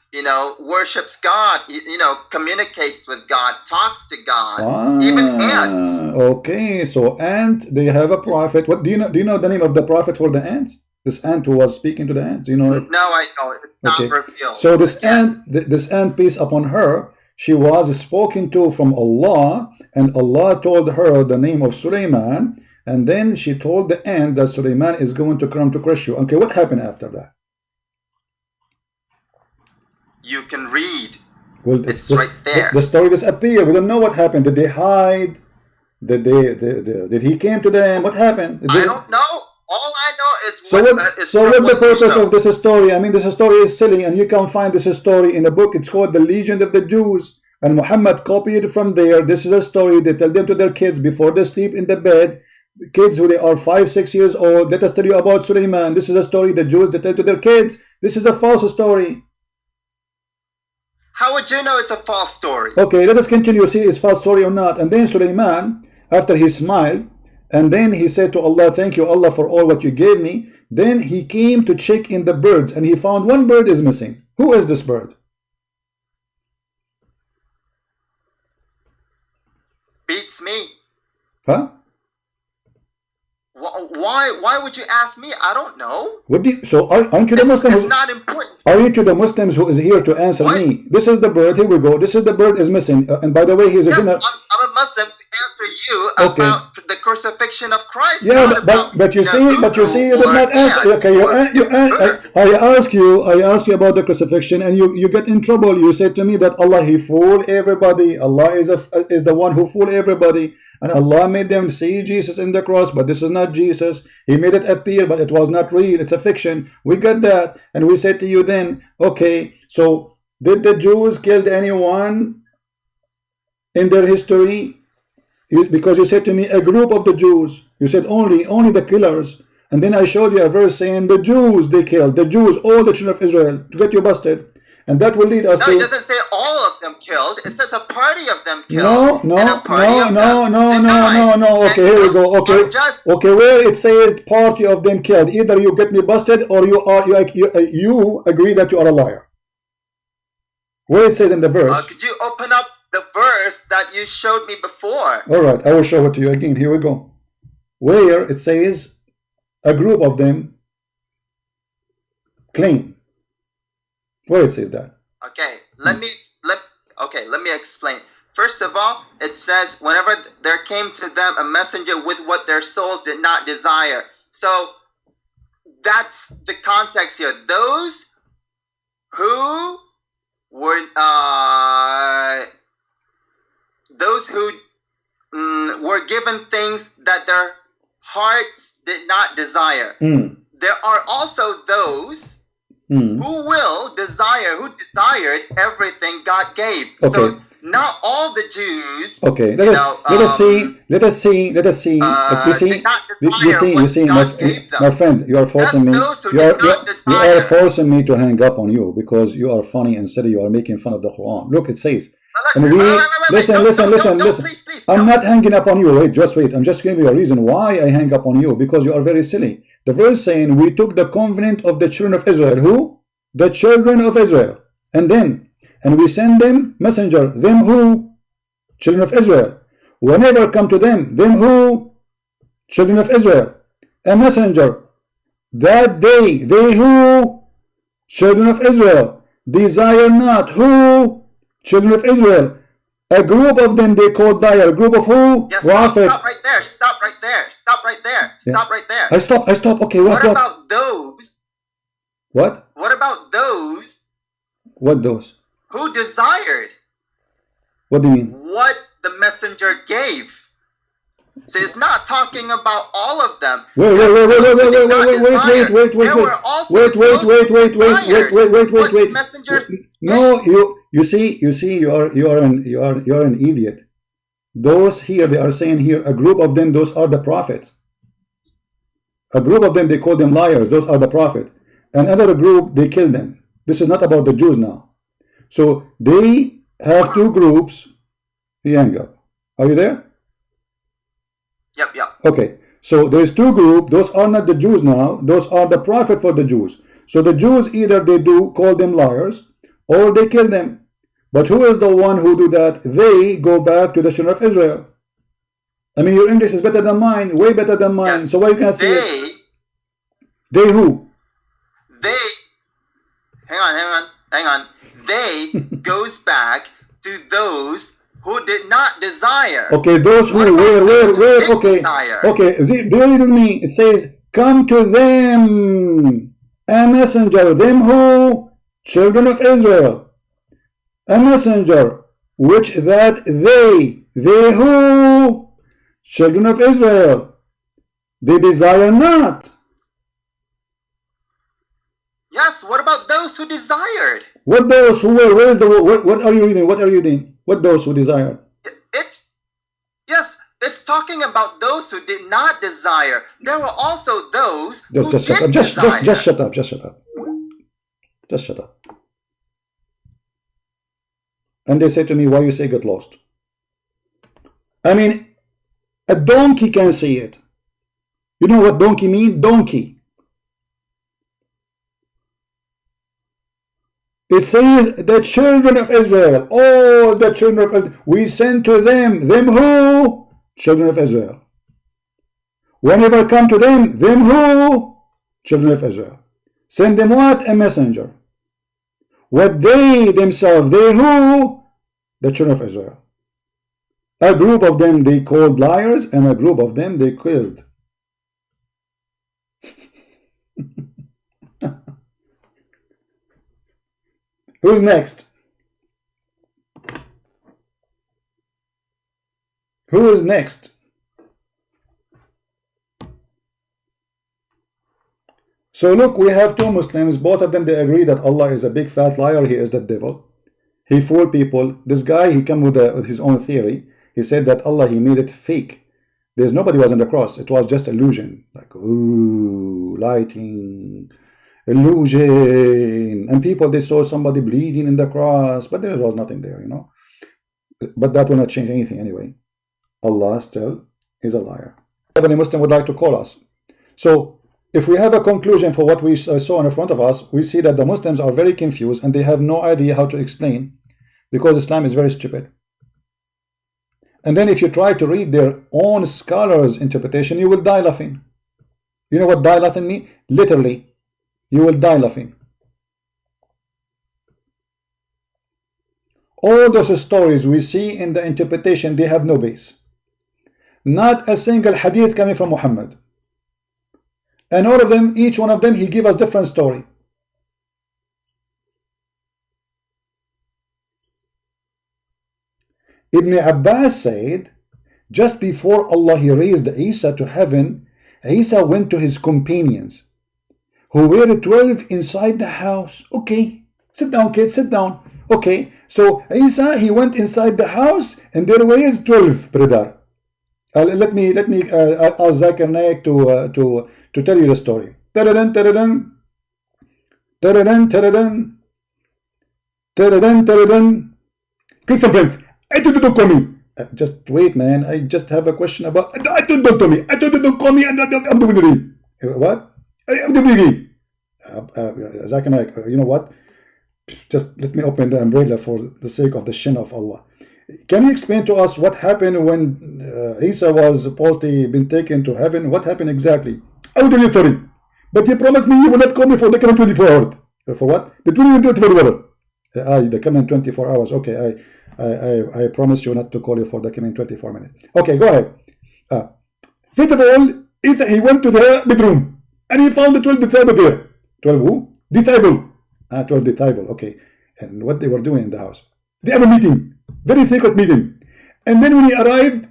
worships God, communicates with God, talks to God, even ants. Okay, so ant, they have a prophet. What do you know the name of the prophet for the ants? This ant who was speaking to the ants, you know it? No, I don't. It's not revealed. So this ant, peace upon her, she was spoken to from Allah, and Allah told her the name of Sulaiman. And then she told the ant that Sulaiman is going to come to crush you. Okay, what happened after that? You can read. Well, it's right there. The story disappeared. We don't know what happened. Did they hide? Did he came to them? What happened? I don't know. All I know is so what the purpose of this story? I mean, this story is silly, and you can find this story in a book. It's called The Legend of the Jews. And Muhammad copied it from there. This is a story they tell them to their kids before they sleep in the bed. Kids who they are 5-6 years old, let us tell you about Sulaiman. This is a story the Jews they tell to their kids. This is a false story. How would you know it's a false story? Okay, let us continue, see it's false story or not. And then Sulaiman, after he smiled, and then he said to Allah, thank you Allah for all what you gave me. Then he came to check in the birds, and he found one bird is missing. Who is this bird? Beats me. Huh? Why would you ask me? I don't know. So aren't you the Muslims? It's not important. Are you to the Muslims who is here to answer me? This is the bird. Here we go. This is the bird is missing. And by the way, he's a I'm a Muslim to answer you about the crucifixion of Christ. Yeah, but you see, you did not answer. Okay, I asked you about the crucifixion, and you get in trouble. You said to me that Allah, he fooled everybody. Allah is the one who fooled everybody. And Allah made them see Jesus in the cross, but this is not Jesus. He made it appear, but it was not real. It's a fiction. We got that. And we said to you then, okay, so did the Jews kill anyone in their history? Because you said to me, a group of the Jews. You said only the killers. And then I showed you a verse saying the Jews, they killed. The Jews, all the children of Israel, to get you busted. And that will lead us to... No, it doesn't say all of them killed. It says a party of them killed. No. Okay, here we go. Okay, where it says party of them killed, either you get me busted or you agree that you are a liar. Where it says in the verse... could you open up the verse that you showed me before? All right, I will show it to you again. Here we go. Where it says a group of them claim. Where it says that? Okay, let me explain. First of all, it says whenever there came to them a messenger with what their souls did not desire. So that's the context here. Those who were given things that their hearts did not desire. There are also those who desired everything God gave. Okay. So not all the Jews. Okay, let us see. You see, my friend, you are forcing me. You are forcing me to hang up on you because you are funny and silly. You are making fun of the Quran. Look, it says. And listen. Please, I'm not hanging up on you. Wait. I'm just giving you a reason why I hang up on you, because you are very silly. The verse saying we took the covenant of the children of Israel. Who? The children of Israel. And we send them messenger. Them who? Children of Israel. Whenever come to them who? Children of Israel. A messenger. That they who? Children of Israel. Desire not. Who? Children of Israel. A group of them they called dire. A group of who? Yes, Prophet. Stop right there. I stop. Okay, what about those? What? What about those? What those? who desired What do you mean? what the messenger gave. So it's not talking about all of them. Wait. No, you see, you're an idiot. Those here, they are saying here, a group of them, those are the prophets. A group of them, they call them liars. Those are the prophet. Another group, they kill them. This is not about the Jews now. So they have two groups. He hang up. Are you there? Yep. Okay. So there's two groups. Those are not the Jews now. Those are the prophet for the Jews. So the Jews, either they do call them liars or they kill them. But who is the one who do that? They go back to the children of Israel. I mean, your English is better than mine, way better than mine. Yes. So why you can't see it? They who? They, hang on. They goes back to those who did not desire. Okay, those who, where, okay, they read with me. It says, come to them, a messenger, them who? Children of Israel. A messenger, which that they who? Children of Israel. They desire not. Yes, what about those who desired? What those who were? Where is the what are you reading? What are you reading? What those who desired? It's talking about those who did not desire. There were also those who Just shut up. did Just shut up. Just shut up. And they say to me, why you say get lost? I mean, a donkey can see it. You know what donkey mean? Donkey. It says the children of Israel. Oh, the children of Israel. We sent to them. Them who? Children of Israel. Whenever come to them who? Children of Israel. Send them what? A messenger. What they themselves, they who? The children of Israel. A group of them they called liars, and a group of them they killed. Who's next? Who is next? So look, we have two Muslims. Both of them, they agree that Allah is a big fat liar. He is the devil. He fooled people. This guy, he came with his own theory. He said that Allah, he made it fake. There's nobody was on the cross. It was just illusion. Like, ooh, lighting, illusion. And people, they saw somebody bleeding in the cross, but there was nothing there, you know. But that will not change anything anyway. Allah still is a liar. If any Muslim would like to call us. So if we have a conclusion for what we saw in front of us, we see that the Muslims are very confused and they have no idea how to explain, because Islam is very stupid. And then if you try to read their own scholars' interpretation, you will die laughing. You know what die laughing means? Literally, you will die laughing. All those stories we see in the interpretation, they have no base. Not a single hadith coming from Muhammad. And all of them, each one of them, he give us different story. Ibn Abbas said, just before Allah he raised Isa to heaven, Isa went to his companions, who were 12 inside the house. Okay, sit down, kids, sit down. Okay, so Isa, he went inside the house, and there were 12, brother. Let me ask Zakir Naik to tell you the story. Taradan, taradan, taradan, taradan, taradan, taradan. Christian friends, I told you don't call me. Just wait, man. I just have a question about. I told don't call me. I told you don't call me, and I'm doing the what? I'm doing the Zakir Naik. You know what? Just let me open the umbrella for the sake of the shin of Allah. Can you explain to us what happened when Isa was supposedly been taken to heaven? What happened exactly? I will tell you a story. But you promised me you will not call me for the coming 24 hours. For what? The 24 hours. The coming 24 hours. Okay, I promise you not to call you for the coming 24 minutes. Okay, go ahead. First of all, he went to the bedroom and he found the 12 disciples there. 12 who? Disciple. 12 disciple. Okay. and what they were doing in the house. They have a meeting, very secret meeting. And then when he arrived,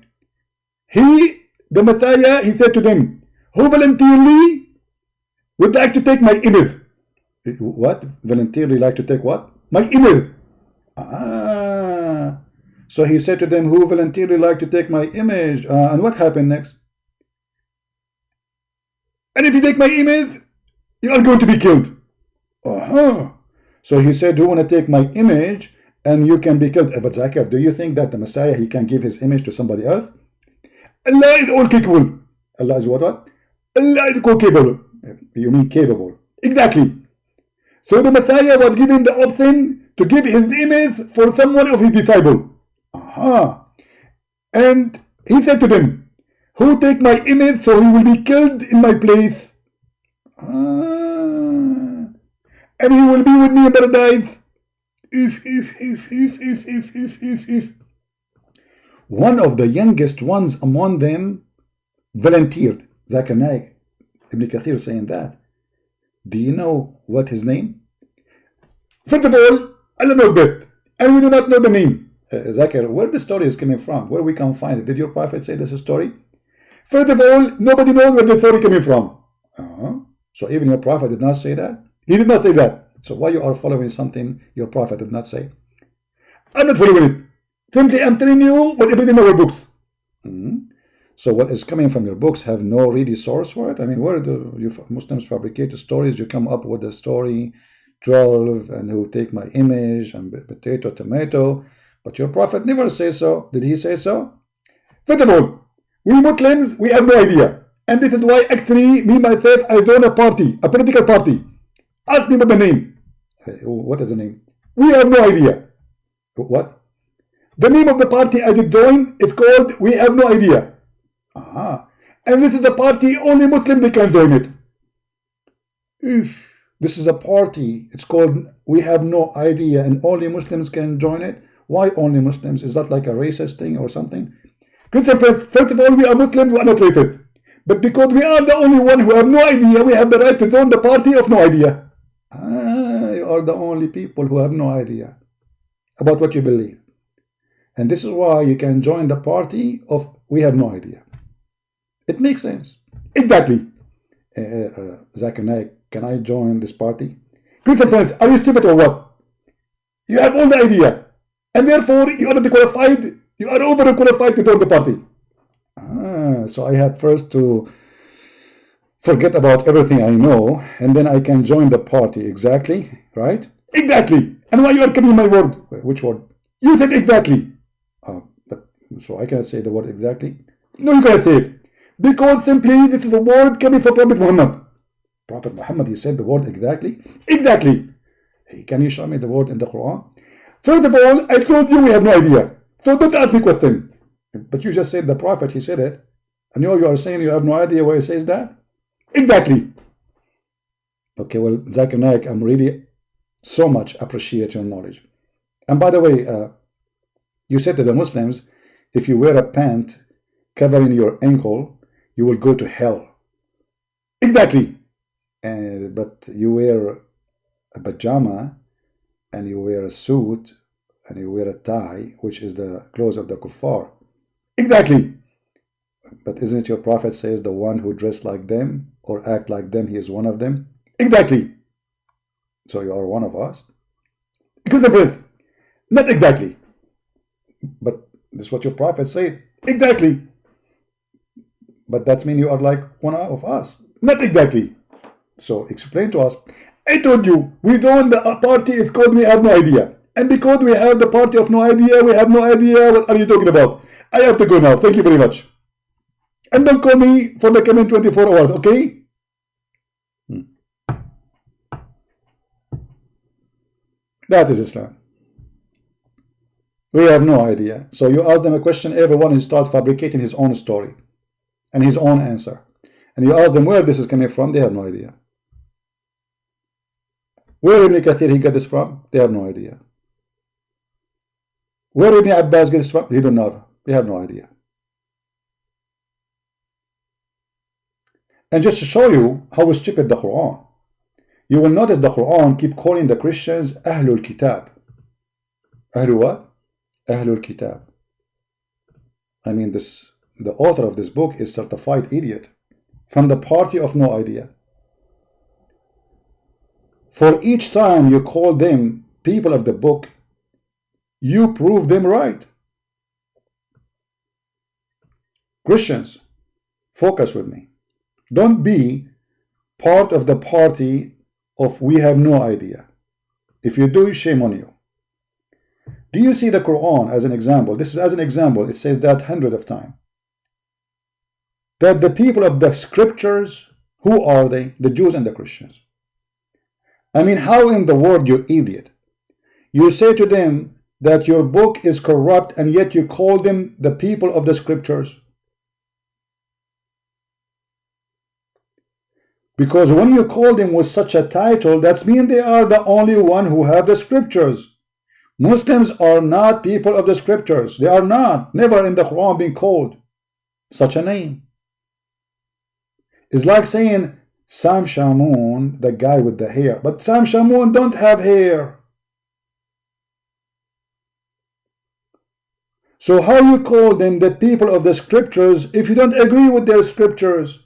the Messiah, he said to them, who voluntarily would like to take my image? What? Voluntarily like to take what? My image. So he said to them, who voluntarily like to take my image? And what happened next? And if you take my image, you are going to be killed. So he said, who want to take my image and you can be killed? But Zakir, do you think that the Messiah, he can give his image to somebody else? Allah is all capable. Allah is what? Allah is all capable. You mean capable. Exactly. So the Messiah was given the option to give his image for someone of his disciple. And he said to them, who take my image so he will be killed in my place? And he will be with me in paradise. If. One of the youngest ones among them volunteered. Zakir Naik, Ibn Kathir saying that. Do you know what his name? First of all, Allah knows best, and we do not know the name. Zakir, where the story is coming from, where we can find it. Did your prophet say this story? First of all, nobody knows where the story coming from. So even your prophet did not say that? He did not say that. So why you are following something your prophet did not say? I'm not following it. Simply I'm telling you what is in our books. So what is coming from your books have no really source for it? I mean, where do you Muslims fabricate stories? You come up with a story, 12, and who take my image, and potato, tomato. But your prophet never says so. Did he say so? First of all, we Muslims, we have no idea. And this is why actually, me myself, I joined a party, a political party. Ask me what the name. What is the name? We have no idea. What? The name of the party I did join is called We Have No Idea. And this is the party only Muslim they can join it. This is a party. It's called We Have No Idea, and only Muslims can join it. Why only Muslims? Is that like a racist thing or something? Christian friends, first of all, we are Muslims, we are not racist. But because we are the only one who have no idea, we have the right to join the party of no idea. You are the only people who have no idea about what you believe. And this is why you can join the party of We Have No Idea. It makes sense. Exactly. Zakir Naik, can I join this party? Christian friends, are you stupid or what? You have all the idea. And therefore, you are not qualified. You are overqualified to join the party. So I have first to forget about everything I know, and then I can join the party. Exactly, right? Exactly. And why you are coming my word? Which word? You said exactly. So I cannot say the word exactly. No, you cannot say it. Because simply this is the word coming from Prophet Muhammad. Prophet Muhammad, he said the word exactly. Exactly. Hey, can you show me the word in the Quran? First of all, I told you we have no idea. So don't ask me question. But you just said the Prophet, he said it. And you are saying you have no idea where he says that? Exactly. Okay, well, Zakir Naik, I'm really so much appreciate your knowledge. And by the way, you said to the Muslims, if you wear a pant covering your ankle, you will go to hell. Exactly. But you wear a pajama and you wear a suit and you wear a tie, which is the clothes of the kuffar. Exactly. But isn't your prophet says the one who dress like them or act like them, he is one of them? Exactly. So you are one of us. Because the breath. Not exactly. But this is what your prophet said. Exactly. But that means you are like one of us. Not exactly. So explain to us. I told you, we join the party, it's called We Have No Idea. And because we have the party of no idea, we have no idea what are you talking about. I have to go now. Thank you very much. And don't call me for the coming 24 hours, okay? That is Islam. We have no idea. So you ask them a question, everyone he starts fabricating his own story and his own answer. And you ask them where this is coming from, they have no idea. Where Ibn Kathir he got this from? They have no idea. Where Ibn Abbas gets this from? He don't know. We have no idea. And just to show you how stupid the Quran, you will notice the Quran keep calling the Christians Ahlul Kitab. Ahlu what? Ahlul Kitab. I mean, the author of this book is certified idiot from the party of no idea. For each time you call them people of the book, you prove them right. Christians, focus with me. Don't be part of the party of we have no idea. If you do, shame on you. Do you see the Quran as an example? This is as an example. It says that hundreds of times. That the people of the scriptures, who are they? The Jews and the Christians. I mean, how in the world, you idiot? You say to them that your book is corrupt and yet you call them the people of the scriptures. Because when you call them with such a title, that means they are the only one who have the scriptures. Muslims are not people of the scriptures. They are not. Never in the Quran being called such a name. It's like saying Sam Shamoun, the guy with the hair. But Sam Shamoun don't have hair. So how you call them the people of the scriptures if you don't agree with their scriptures?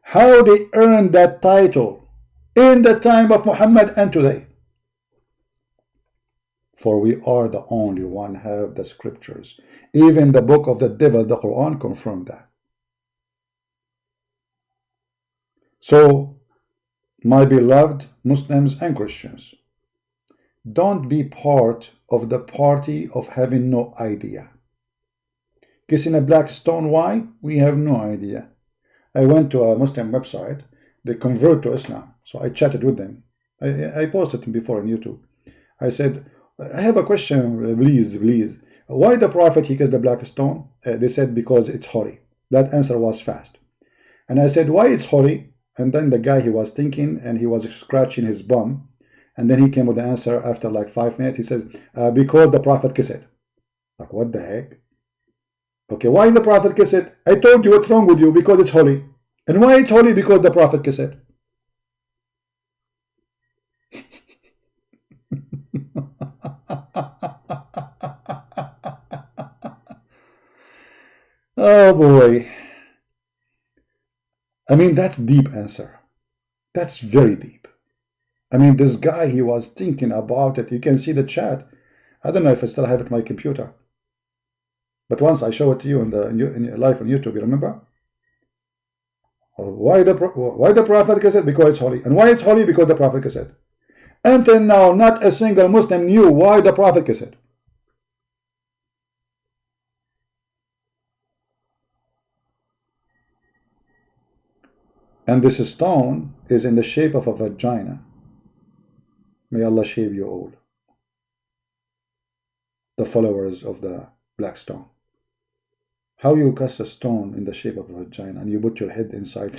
How they earned that title in the time of Muhammad and today? For we are the only one have the scriptures. Even the book of the devil, the Quran, confirmed that. So, my beloved Muslims and Christians, don't be part of the party of having no idea. Kissing a black stone, why? We have no idea. I went to a Muslim website. They convert to Islam. So I chatted with them. I posted them before on YouTube. I said, I have a question, please. Why the Prophet, he kissed the black stone? They said, because it's holy. That answer was fast. And I said, why it's holy? And then the guy, he was thinking and he was scratching his bum. And then he came with the answer after like 5 minutes. He says, because the Prophet kissed it. Like, what the heck? Okay, why the Prophet kissed it? I told you what's wrong with you, because it's holy. And why it's holy? Because the Prophet kissed it. Oh boy. I mean, that's deep answer. That's very deep. I mean, this guy, he was thinking about it. You can see the chat. I don't know if I still have it on my computer. But once I show it to you in live on YouTube, you remember? Why the Prophet kissed it? Because it's holy. And why it's holy? Because the Prophet kissed it. Until now, not a single Muslim knew why the Prophet kissed it. And this stone is in the shape of a vagina. May Allah shave you all, the followers of the black stone. How you cast a stone in the shape of a vagina and you put your head inside,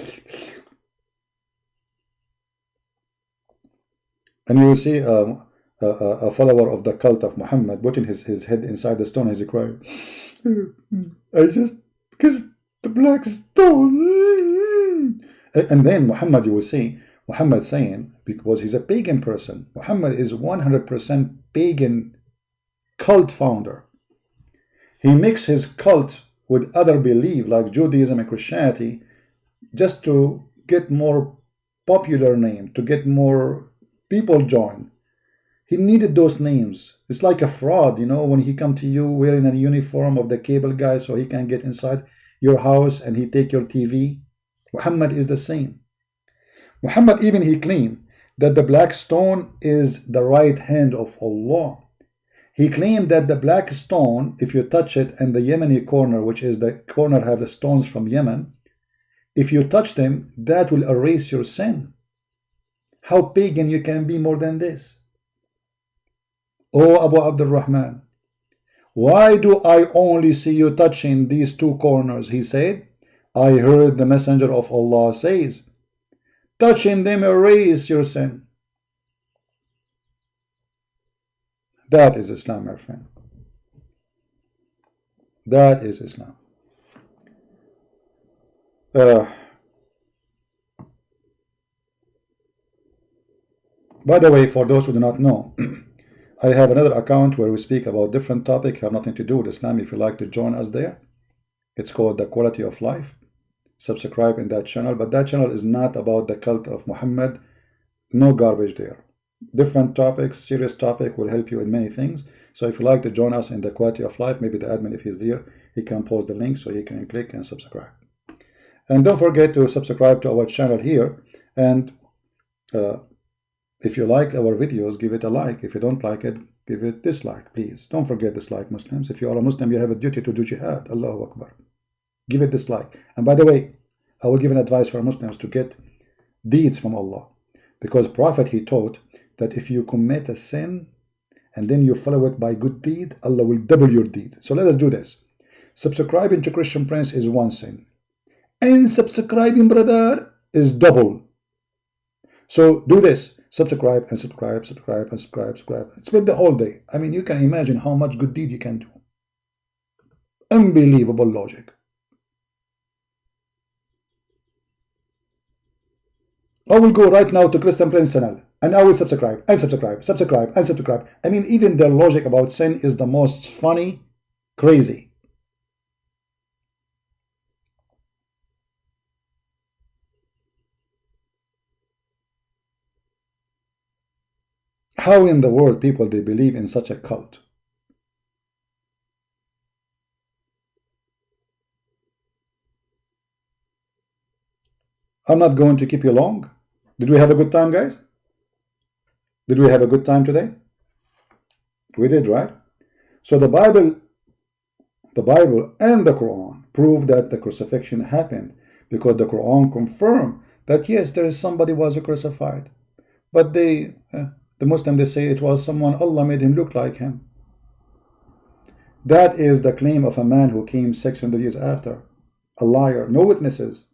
and you will see a follower of the cult of Muhammad putting his head inside the stone as he crying, I just kissed the black stone. And then Muhammad, you will see Muhammad saying, because he's a pagan person, Muhammad is 100% pagan cult founder. He mixed his cult with other belief like Judaism and Christianity just to get more popular name, to get more people join. He needed those names. It's like a fraud, you know, when he come to you wearing a uniform of the cable guy so he can get inside your house and he take your TV. Muhammad is the same. Muhammad even he claimed that the black stone is the right hand of Allah. He claimed that the black stone, if you touch it and the Yemeni corner, which is the corner have the stones from Yemen, if you touch them, that will erase your sin. How pagan you can be more than this? Oh, Abu Abdul Rahman, why do I only see you touching these two corners? He said, I heard the messenger of Allah says, touching them erase your sin. That is Islam, my friend. That is Islam. By the way, for those who do not know, I have another account where we speak about different topic, have nothing to do with Islam. If you like to join us there, it's called The Quality of Life. Subscribe in that channel, but that channel is not about the cult of Muhammad. No garbage there. Different topics, serious topic will help you in many things. So if you like to join us in The Quality of Life, maybe the admin, if he's there, he can post the link so you can click and subscribe. And don't forget to subscribe to our channel here. And if you like our videos, give it a like. If you don't like it, give it dislike, please. Don't forget dislike, Muslims. If you are a Muslim, you have a duty to do jihad. Allahu Akbar. Give it dislike. And by the way, I will give an advice for Muslims to get deeds from Allah. Because Prophet, he taught that if you commit a sin and then you follow it by good deed, Allah will double your deed. So let us do this. Subscribing to Christian Prince is one sin. And subscribing, brother, is double. So do this. Subscribe and subscribe, subscribe and subscribe, subscribe. Spend the whole day. I mean, you can imagine how much good deed you can do. Unbelievable logic. I will go right now to Christian Prince channel and I will subscribe and subscribe, subscribe and subscribe. I mean, even their logic about sin is the most funny, crazy. How in the world people they believe in such a cult? I'm not going to keep you long. Did we have a good time, guys? Did we have a good time today? We did, right? So the Bible and the Quran prove that the crucifixion happened, because the Quran confirmed that yes, there is somebody was crucified, but the Muslim, they say it was someone Allah made him look like him. That is the claim of a man who came 600 years after. A liar, no witnesses.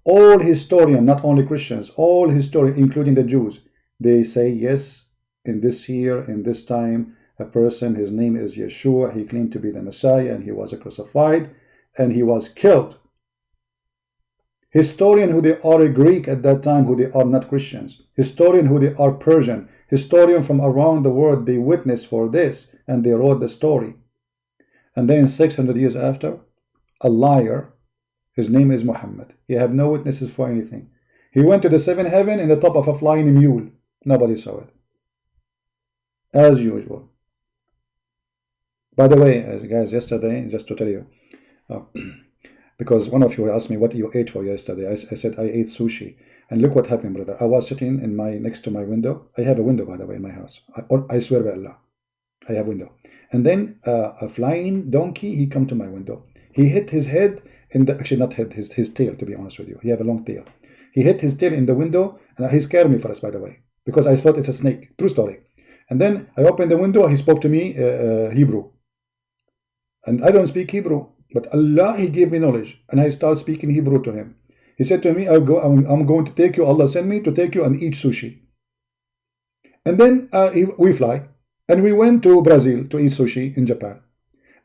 All historians, not only Christians, all historians, including the Jews, they say yes, in this year, in this time, a person, his name is Yeshua, he claimed to be the Messiah, and he was crucified, and he was killed. Historian who they are Greek at that time, who they are not Christians. Historian who they are Persian. Historian from around the world, they witnessed for this, and they wrote the story. And then 600 years after, a liar, his name is Muhammad. He have no witnesses for anything. He went to the seventh heaven in the top of a flying mule. Nobody saw it. As usual. By the way, guys, yesterday, just to tell you, because one of you asked me what you ate for yesterday. I said I ate sushi. And look what happened, brother. I was sitting in next to my window. I have a window, by the way, in my house. I swear by Allah. I have a window. And then a flying donkey, he come to my window. He hit his head in the, actually not head, his tail, to be honest with you. He have a long tail. He hit his tail in the window, and he scared me first, by the way, because I thought it's a snake. True story. And then I opened the window. He spoke to me Hebrew. And I don't speak Hebrew. But Allah, he gave me knowledge, and I started speaking Hebrew to him. He said to me, I'm going to take you, Allah sent me to take you and eat sushi. And then we fly, and we went to Brazil to eat sushi in Japan.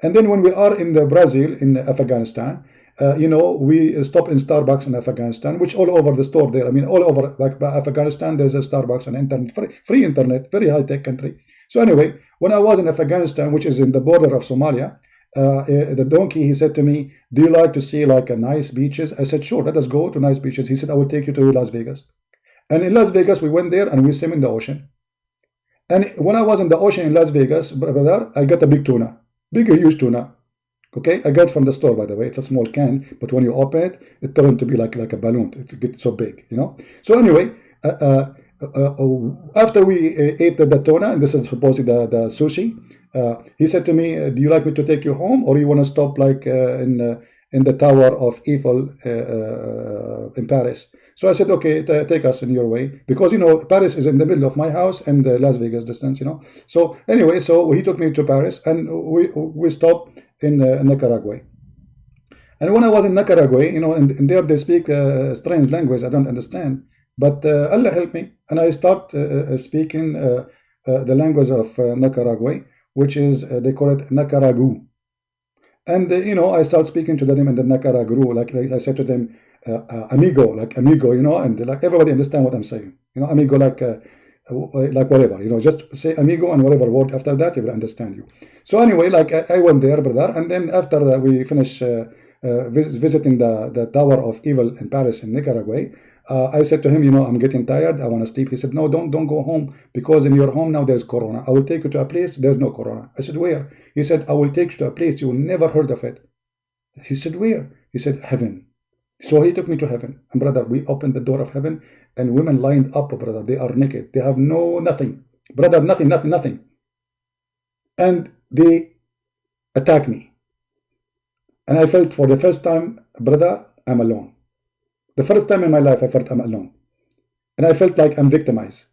And then when we are in the Brazil, in Afghanistan, we stop in Starbucks in Afghanistan, which all over the store there. I mean, all over like Afghanistan, there's a Starbucks and internet, free internet, very high-tech country. So anyway, when I was in Afghanistan, which is in the border of Somalia, the donkey, he said to me, do you like to see like a nice beaches? I said, sure, let us go to nice beaches. He said, I will take you to Las Vegas. And in Las Vegas, we went there and we swim in the ocean. And when I was in the ocean in Las Vegas, brother, I got a big tuna, big, huge tuna. Okay, I got it from the store, by the way. It's a small can, but when you open it, it turned to be like a balloon. It gets so big, So anyway, after we ate the tuna, and this is supposedly the sushi, he said to me, do you like me to take you home, or you want to stop like in the Tower of Eiffel in Paris? So I said, okay, take us in your way, because Paris is in the middle of my house and Las Vegas distance, So anyway, so he took me to Paris, and we stopped in Nicaragua. And when I was in Nicaragua, and there they speak strange language I don't understand, but Allah helped me, and I start speaking the language of Nicaragua, which is they call it Nicaragu. And I start speaking to them in the Nicaragu, like I said to them, amigo, and like everybody understand what I'm saying. Amigo, like like whatever, you know, just say amigo and whatever word after that, he will understand you. So anyway, like I went there, brother, and then after we finished visiting the Tower of Evil in Paris in Nicaragua, I said to him, you know, I'm getting tired, I want to sleep. He said, no, don't go home, because in your home now there's corona. I will take you to a place there's no corona. I said, where? He said, I will take you to a place you will never heard of it. He said, where? He said, heaven. So he took me to heaven. And brother, we opened the door of heaven, and women lined up, brother. They are naked. They have nothing. Brother, nothing. And they attacked me. And I felt for the first time, brother, I'm alone. The first time in my life I felt I'm alone. And I felt like I'm victimized.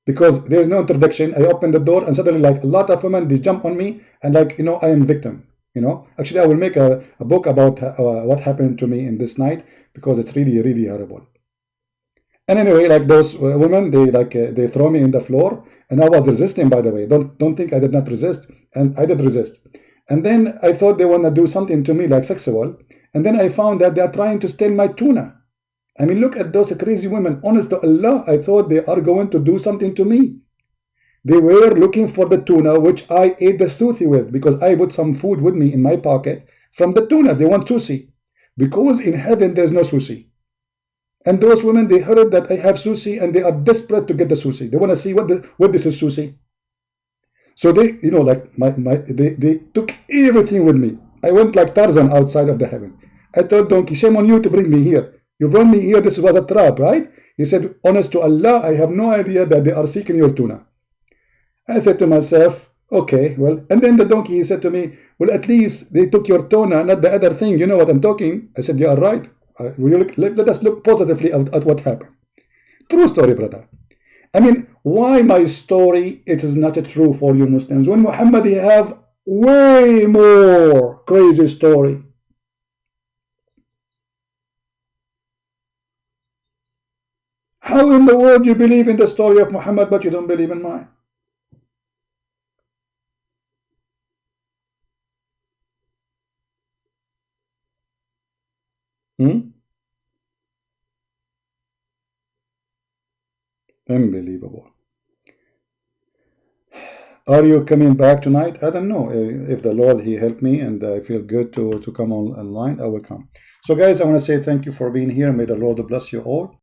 Because there's no introduction. I opened the door and suddenly like a lot of women, they jump on me and like, you know, I am victim. You know, actually I will make a book about what happened to me in this night, because it's really, really horrible. And anyway, like those women, they throw me in the floor, and I was resisting, by the way. Don't think I did not resist. And I did resist. And then I thought they want to do something to me like sexual. And then I found that they are trying to steal my tuna. I mean, look at those crazy women. Honest to Allah, I thought they are going to do something to me. They were looking for the tuna, which I ate the sushi with, because I put some food with me in my pocket from the tuna. They want sushi, because in heaven there's no sushi. And those women, they heard that I have sushi, and they are desperate to get the sushi. They want to see what this is sushi. So they, you know, like they took everything with me. I went like Tarzan outside of the heaven. I told Donkey, shame on you to bring me here. You brought me here. This was a trap, right? He said, honest to Allah, I have no idea that they are seeking your tuna. I said to myself, okay, well, and then the donkey, he said to me, well, at least they took your tuna, not the other thing. You know what I'm talking? I said, you are right. Let us look positively at what happened. True story, brother. I mean, why my story, it is not true for you Muslims? When Muhammad, he have way more crazy story. How in the world you believe in the story of Muhammad, but you don't believe in mine? Unbelievable. Are you coming back tonight? I don't know. If the Lord, he helped me and I feel good to come online, I will come. So guys, I want to say thank you for being here. May the Lord bless you all.